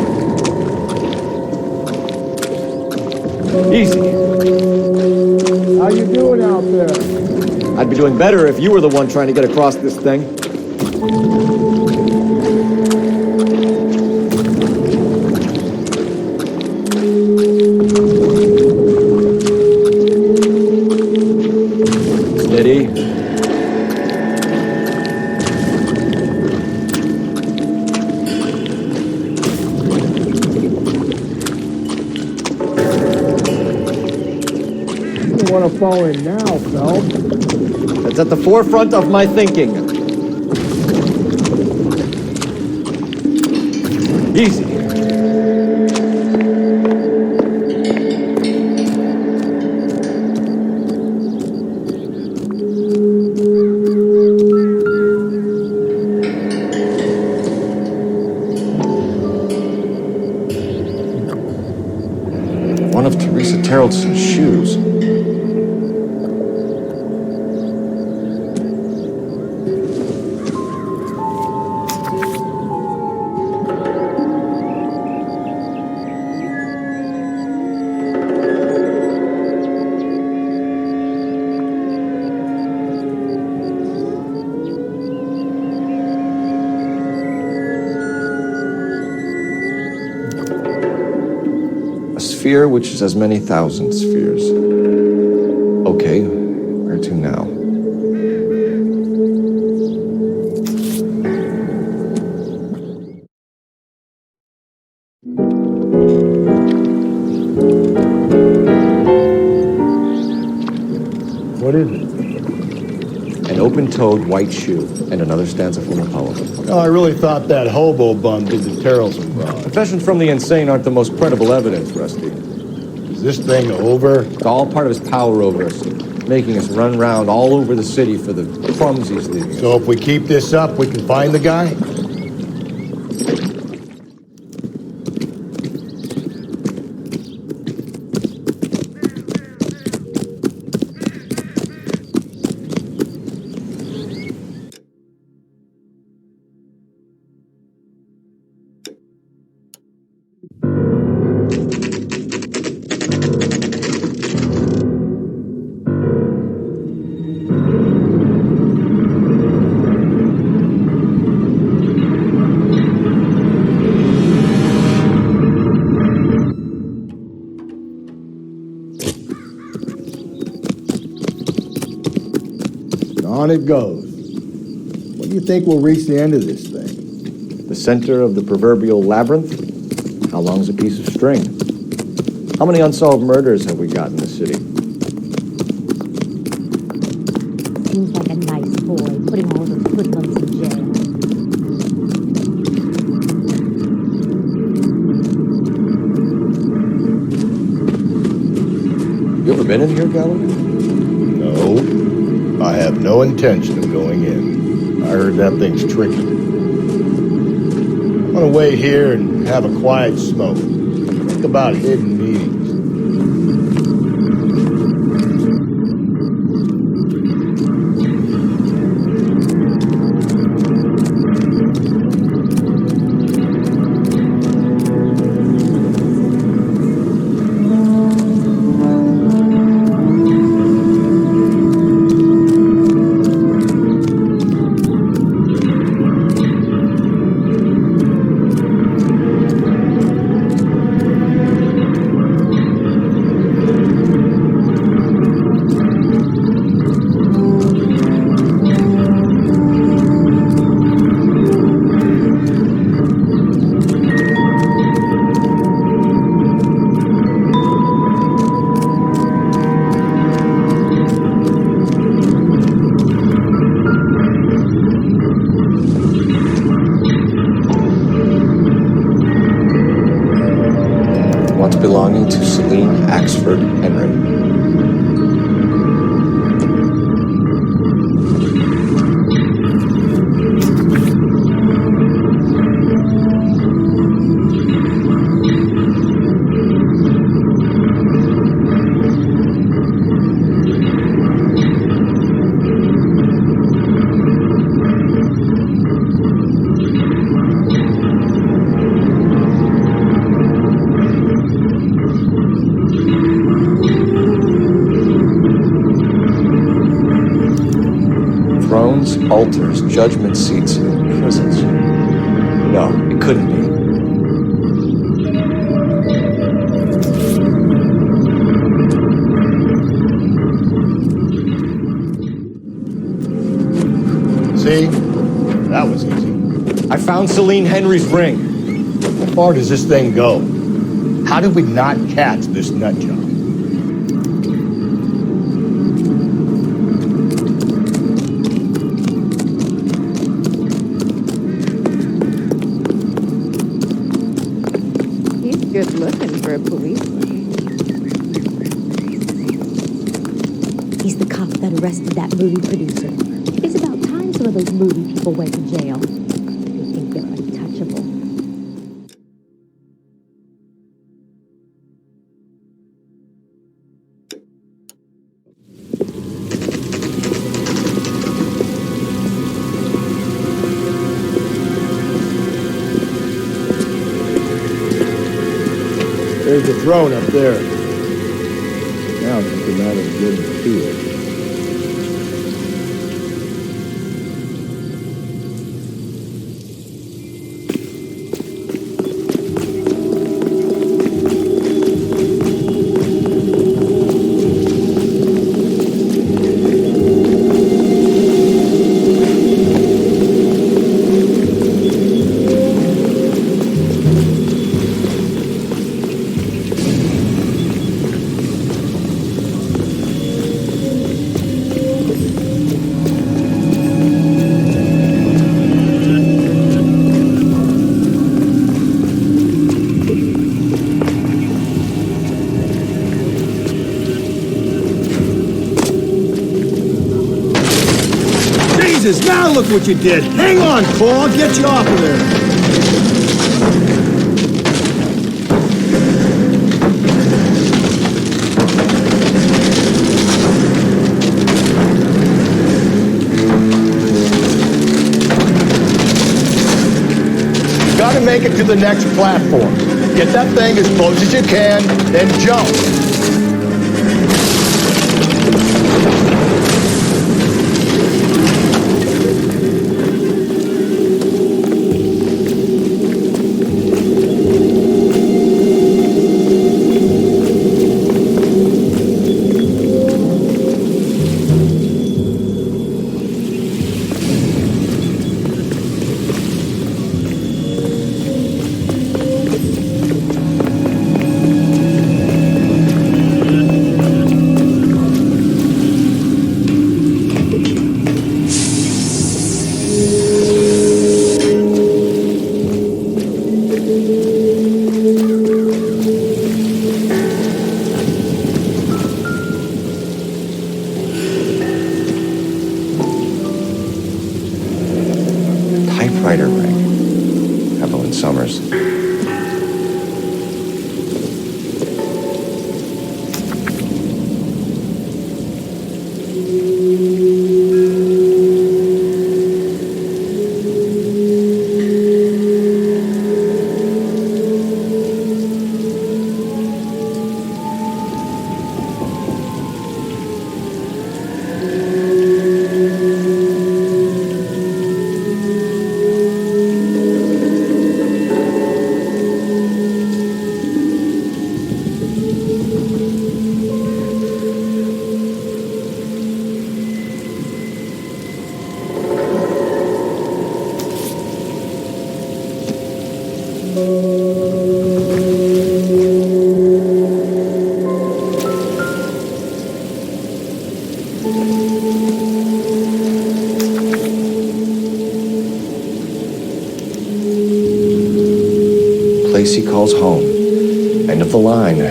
Easy. How you doing out there? I'd be doing better if you were the one trying to get across this thing. Steady. Want to fall in now, Phelps? It's at the forefront of my thinking. Easy. One of Teresa Terrellson's shoes. Sphere, which is as many thousand spheres. Okay, where to now? What is it? An open-toed white shoe and another stanza from a poem. Oh, I really thought that hobo bum did the Terrellson broad. Confessions from the insane aren't the most credible evidence, Rusty. Is this thing over? It's all part of his power over us, making us run around all over the city for the crumbs he's leaving us. So if we keep this up, we can find the guy? On it goes. When do you think we'll reach the end of this thing? The center of the proverbial labyrinth? How long's a piece of string? How many unsolved murders have we got in the city? Seems like a nice boy, putting all those hoodlums in jail. You ever been in here, Galloway? No. I have no intention of going in. I heard that thing's tricky. I'm gonna wait here and have a quiet smoke. Think about hidden meetings. Belonging to Celine Axford Henry. Altars, judgment seats, and prisons. No, it couldn't be. See? That was easy. I found Celine Henry's ring. How far does this thing go? How did we not catch this nut job? Good looking for a policeman. He's the cop that arrested that movie producer. It's about time some of those movie people went to jail. They think they're untouchable. There's the throne up there. Now it's just a matter of getting to it. Now look what you did. Hang on, Cole. I'll get you off of there. Gotta make it to the next platform. Get that thing as close as you can, then jump. Summers. Place he calls home. End of the line. No!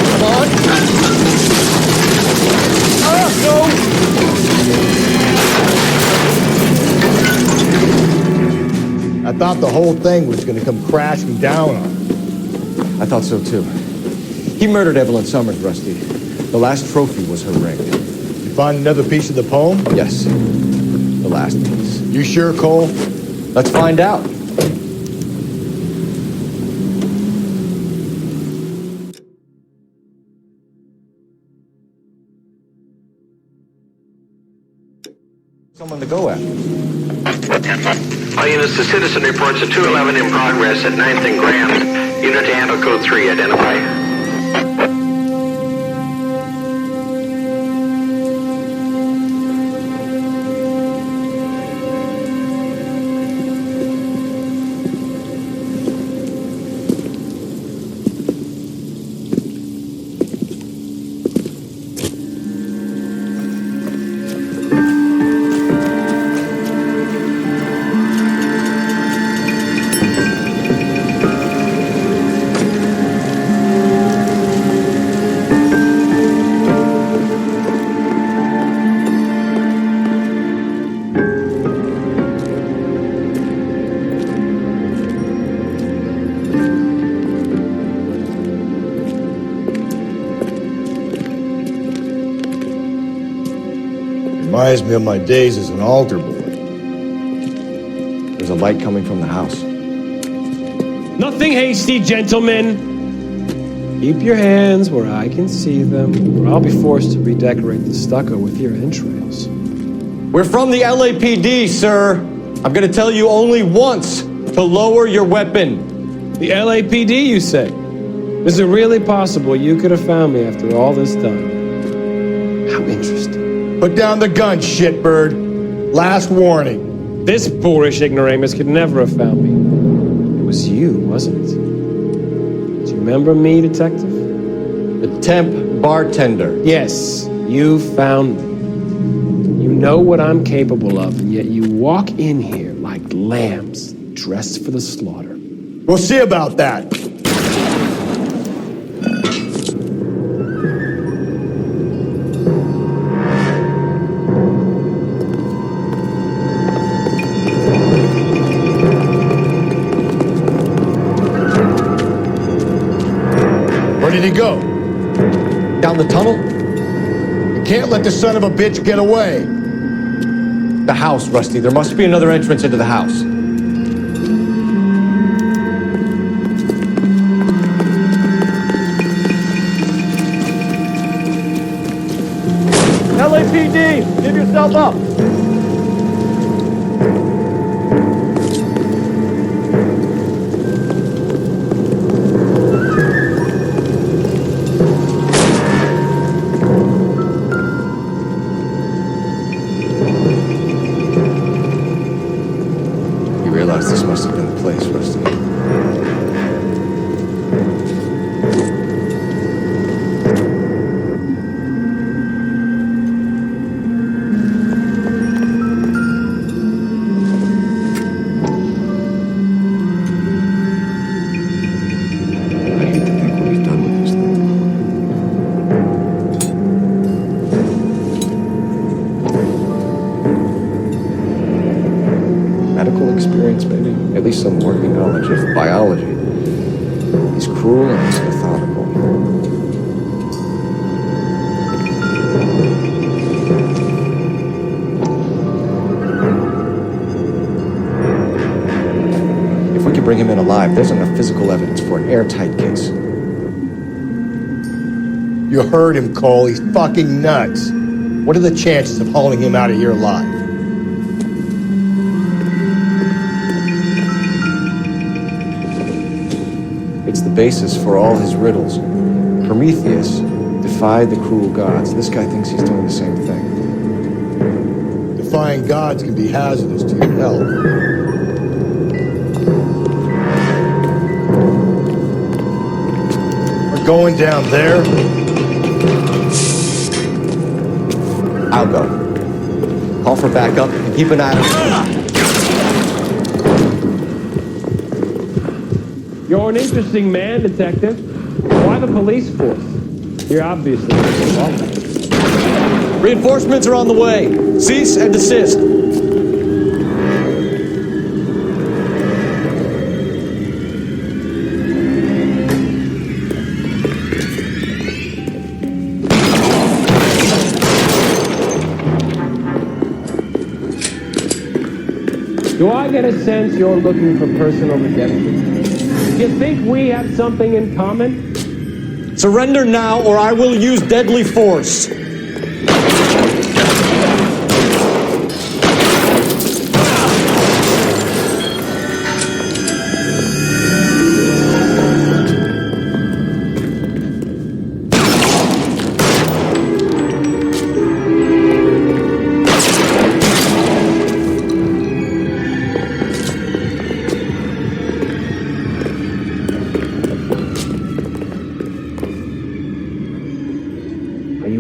Come on! No! I thought the whole thing was going to come crashing down on him. I thought so too. He murdered Evelyn Summers, Rusty. The last trophy was her ring. You find another piece of the poem? Yes. The last piece. You sure, Cole? Let's find out. Someone to go at. All units, the citizen reports a 211 in progress at 9th and Grand. Unit to handle code 3, identify. Reminds me of my days as an altar boy. There's a light coming from the house. Nothing hasty, gentlemen. Keep your hands where I can see them, or I'll be forced to redecorate the stucco with your entrails. We're from the LAPD, sir. I'm gonna tell you only once to lower your weapon. The LAPD, you say? Is it really possible you could have found me after all this time? How interesting. Put down the gun, shitbird. Last warning. This boorish ignoramus could never have found me. It was you, wasn't it? Do you remember me, detective? The temp bartender. Yes, you found me. You know what I'm capable of, and yet you walk in here like lambs dressed for the slaughter. We'll see about that. Where did he go? Down the tunnel? You can't let the son of a bitch get away. The house, Rusty. There must be another entrance into the house. LAPD, give yourself up. You realize this must have been the place, Rusty. medical experience, maybe? At least some working knowledge of biology. He's cruel and he's methodical. If we could bring him in alive, there's enough physical evidence for an airtight case. You heard him, Cole. He's fucking nuts. What are the chances of hauling him out of here alive? It's the basis for all his riddles. Prometheus defied the cruel gods. This guy thinks he's doing the same thing. Defying gods can be hazardous to your health. We're going down there. I'll go. Call for backup and keep an eye on him. You're an interesting man, Detective. Why the police force? You're obviously involved. Reinforcements are on the way. Cease and desist. Do I get a sense you're looking for personal redemption? Do you think we have something in common? Surrender now or I will use deadly force.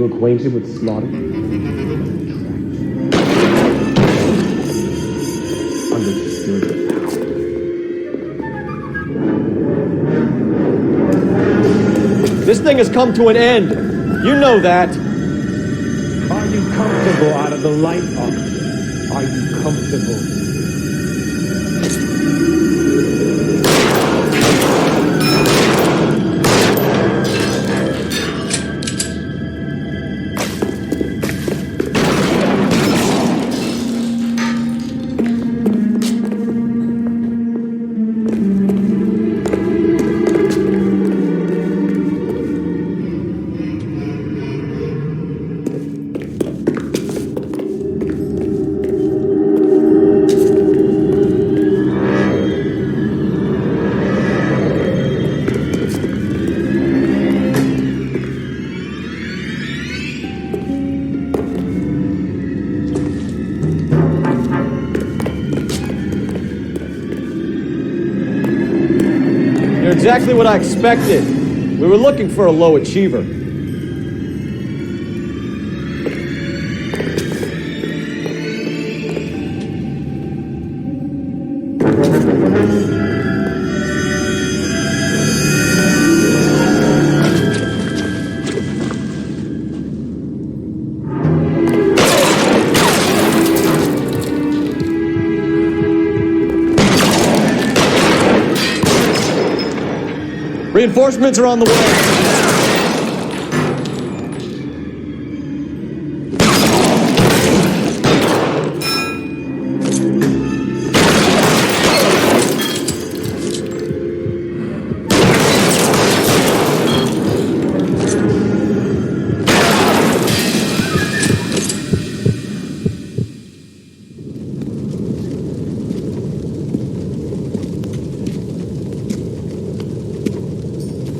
Acquainted with slaughter? Understood. This thing has come to an end. You know that. Are you comfortable out of the light, officer? Are you comfortable? Exactly what I expected. We were looking for a low achiever. Reinforcements are on the way.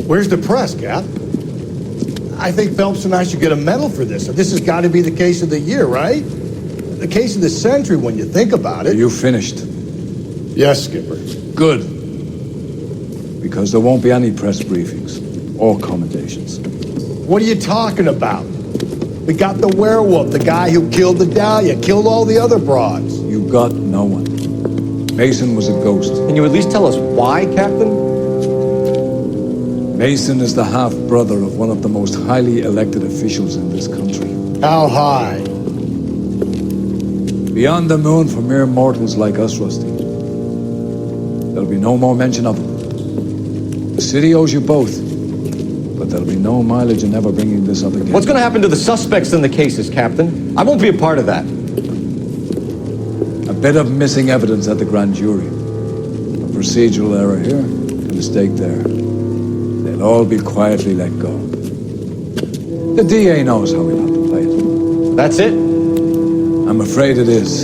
Where's the press, Cap? I think Phelps and I should get a medal for this. This has got to be the case of the year, right? The case of the century when you think about it. Are you finished? Yes, Skipper. Good. Because there won't be any press briefings or commendations. What are you talking about? We got the werewolf, the guy who killed the Dahlia, killed all the other broads. You got no one. Mason was a ghost. Can you at least tell us why, Captain? Mason is the half-brother of one of the most highly elected officials in this country. How high? Beyond the moon for mere mortals like us, Rusty. There'll be no more mention of it. The city owes you both, but there'll be no mileage in ever bringing this up again. What's going to happen to the suspects in the cases, Captain? I won't be a part of that. A bit of missing evidence at the grand jury. A procedural error here, a mistake there. They'll all be quietly let go. The DA knows how we'll have to play it. That's it? I'm afraid it is.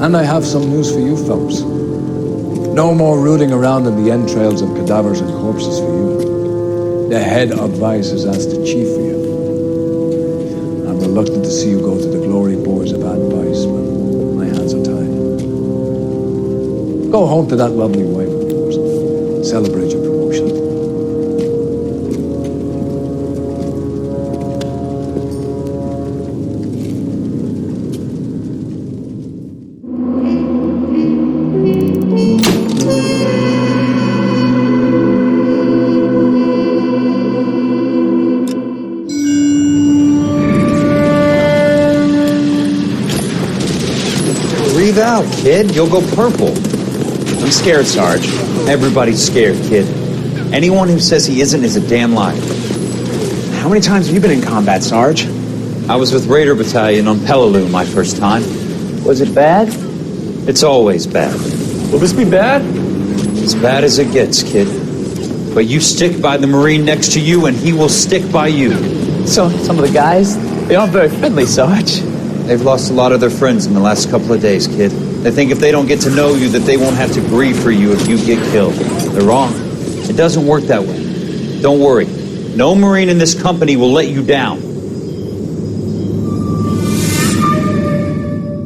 And I have some news for you fellas. No more rooting around in the entrails of cadavers and corpses for you. The head of vice has asked the chief for you. I'm reluctant to see you go to the glory boards of advice, but my hands are tied. Go home to that lovely wife of yours and celebrate your promotion. Breathe out, kid. You'll go purple. I'm scared, Sarge. Everybody's scared, kid. Anyone who says he isn't is a damn liar. How many times have you been in combat, Sarge? I was with Raider Battalion on Peleliu my first time. Was it bad? It's always bad. Will this be bad? As bad as it gets, kid. But you stick by the Marine next to you and he will stick by you. So, some of the guys, they aren't very friendly, Sarge. They've lost a lot of their friends in the last couple of days, kid. They think if they don't get to know you that they won't have to grieve for you if you get killed. They're wrong. It doesn't work that way. Don't worry. No Marine in this company will let you down.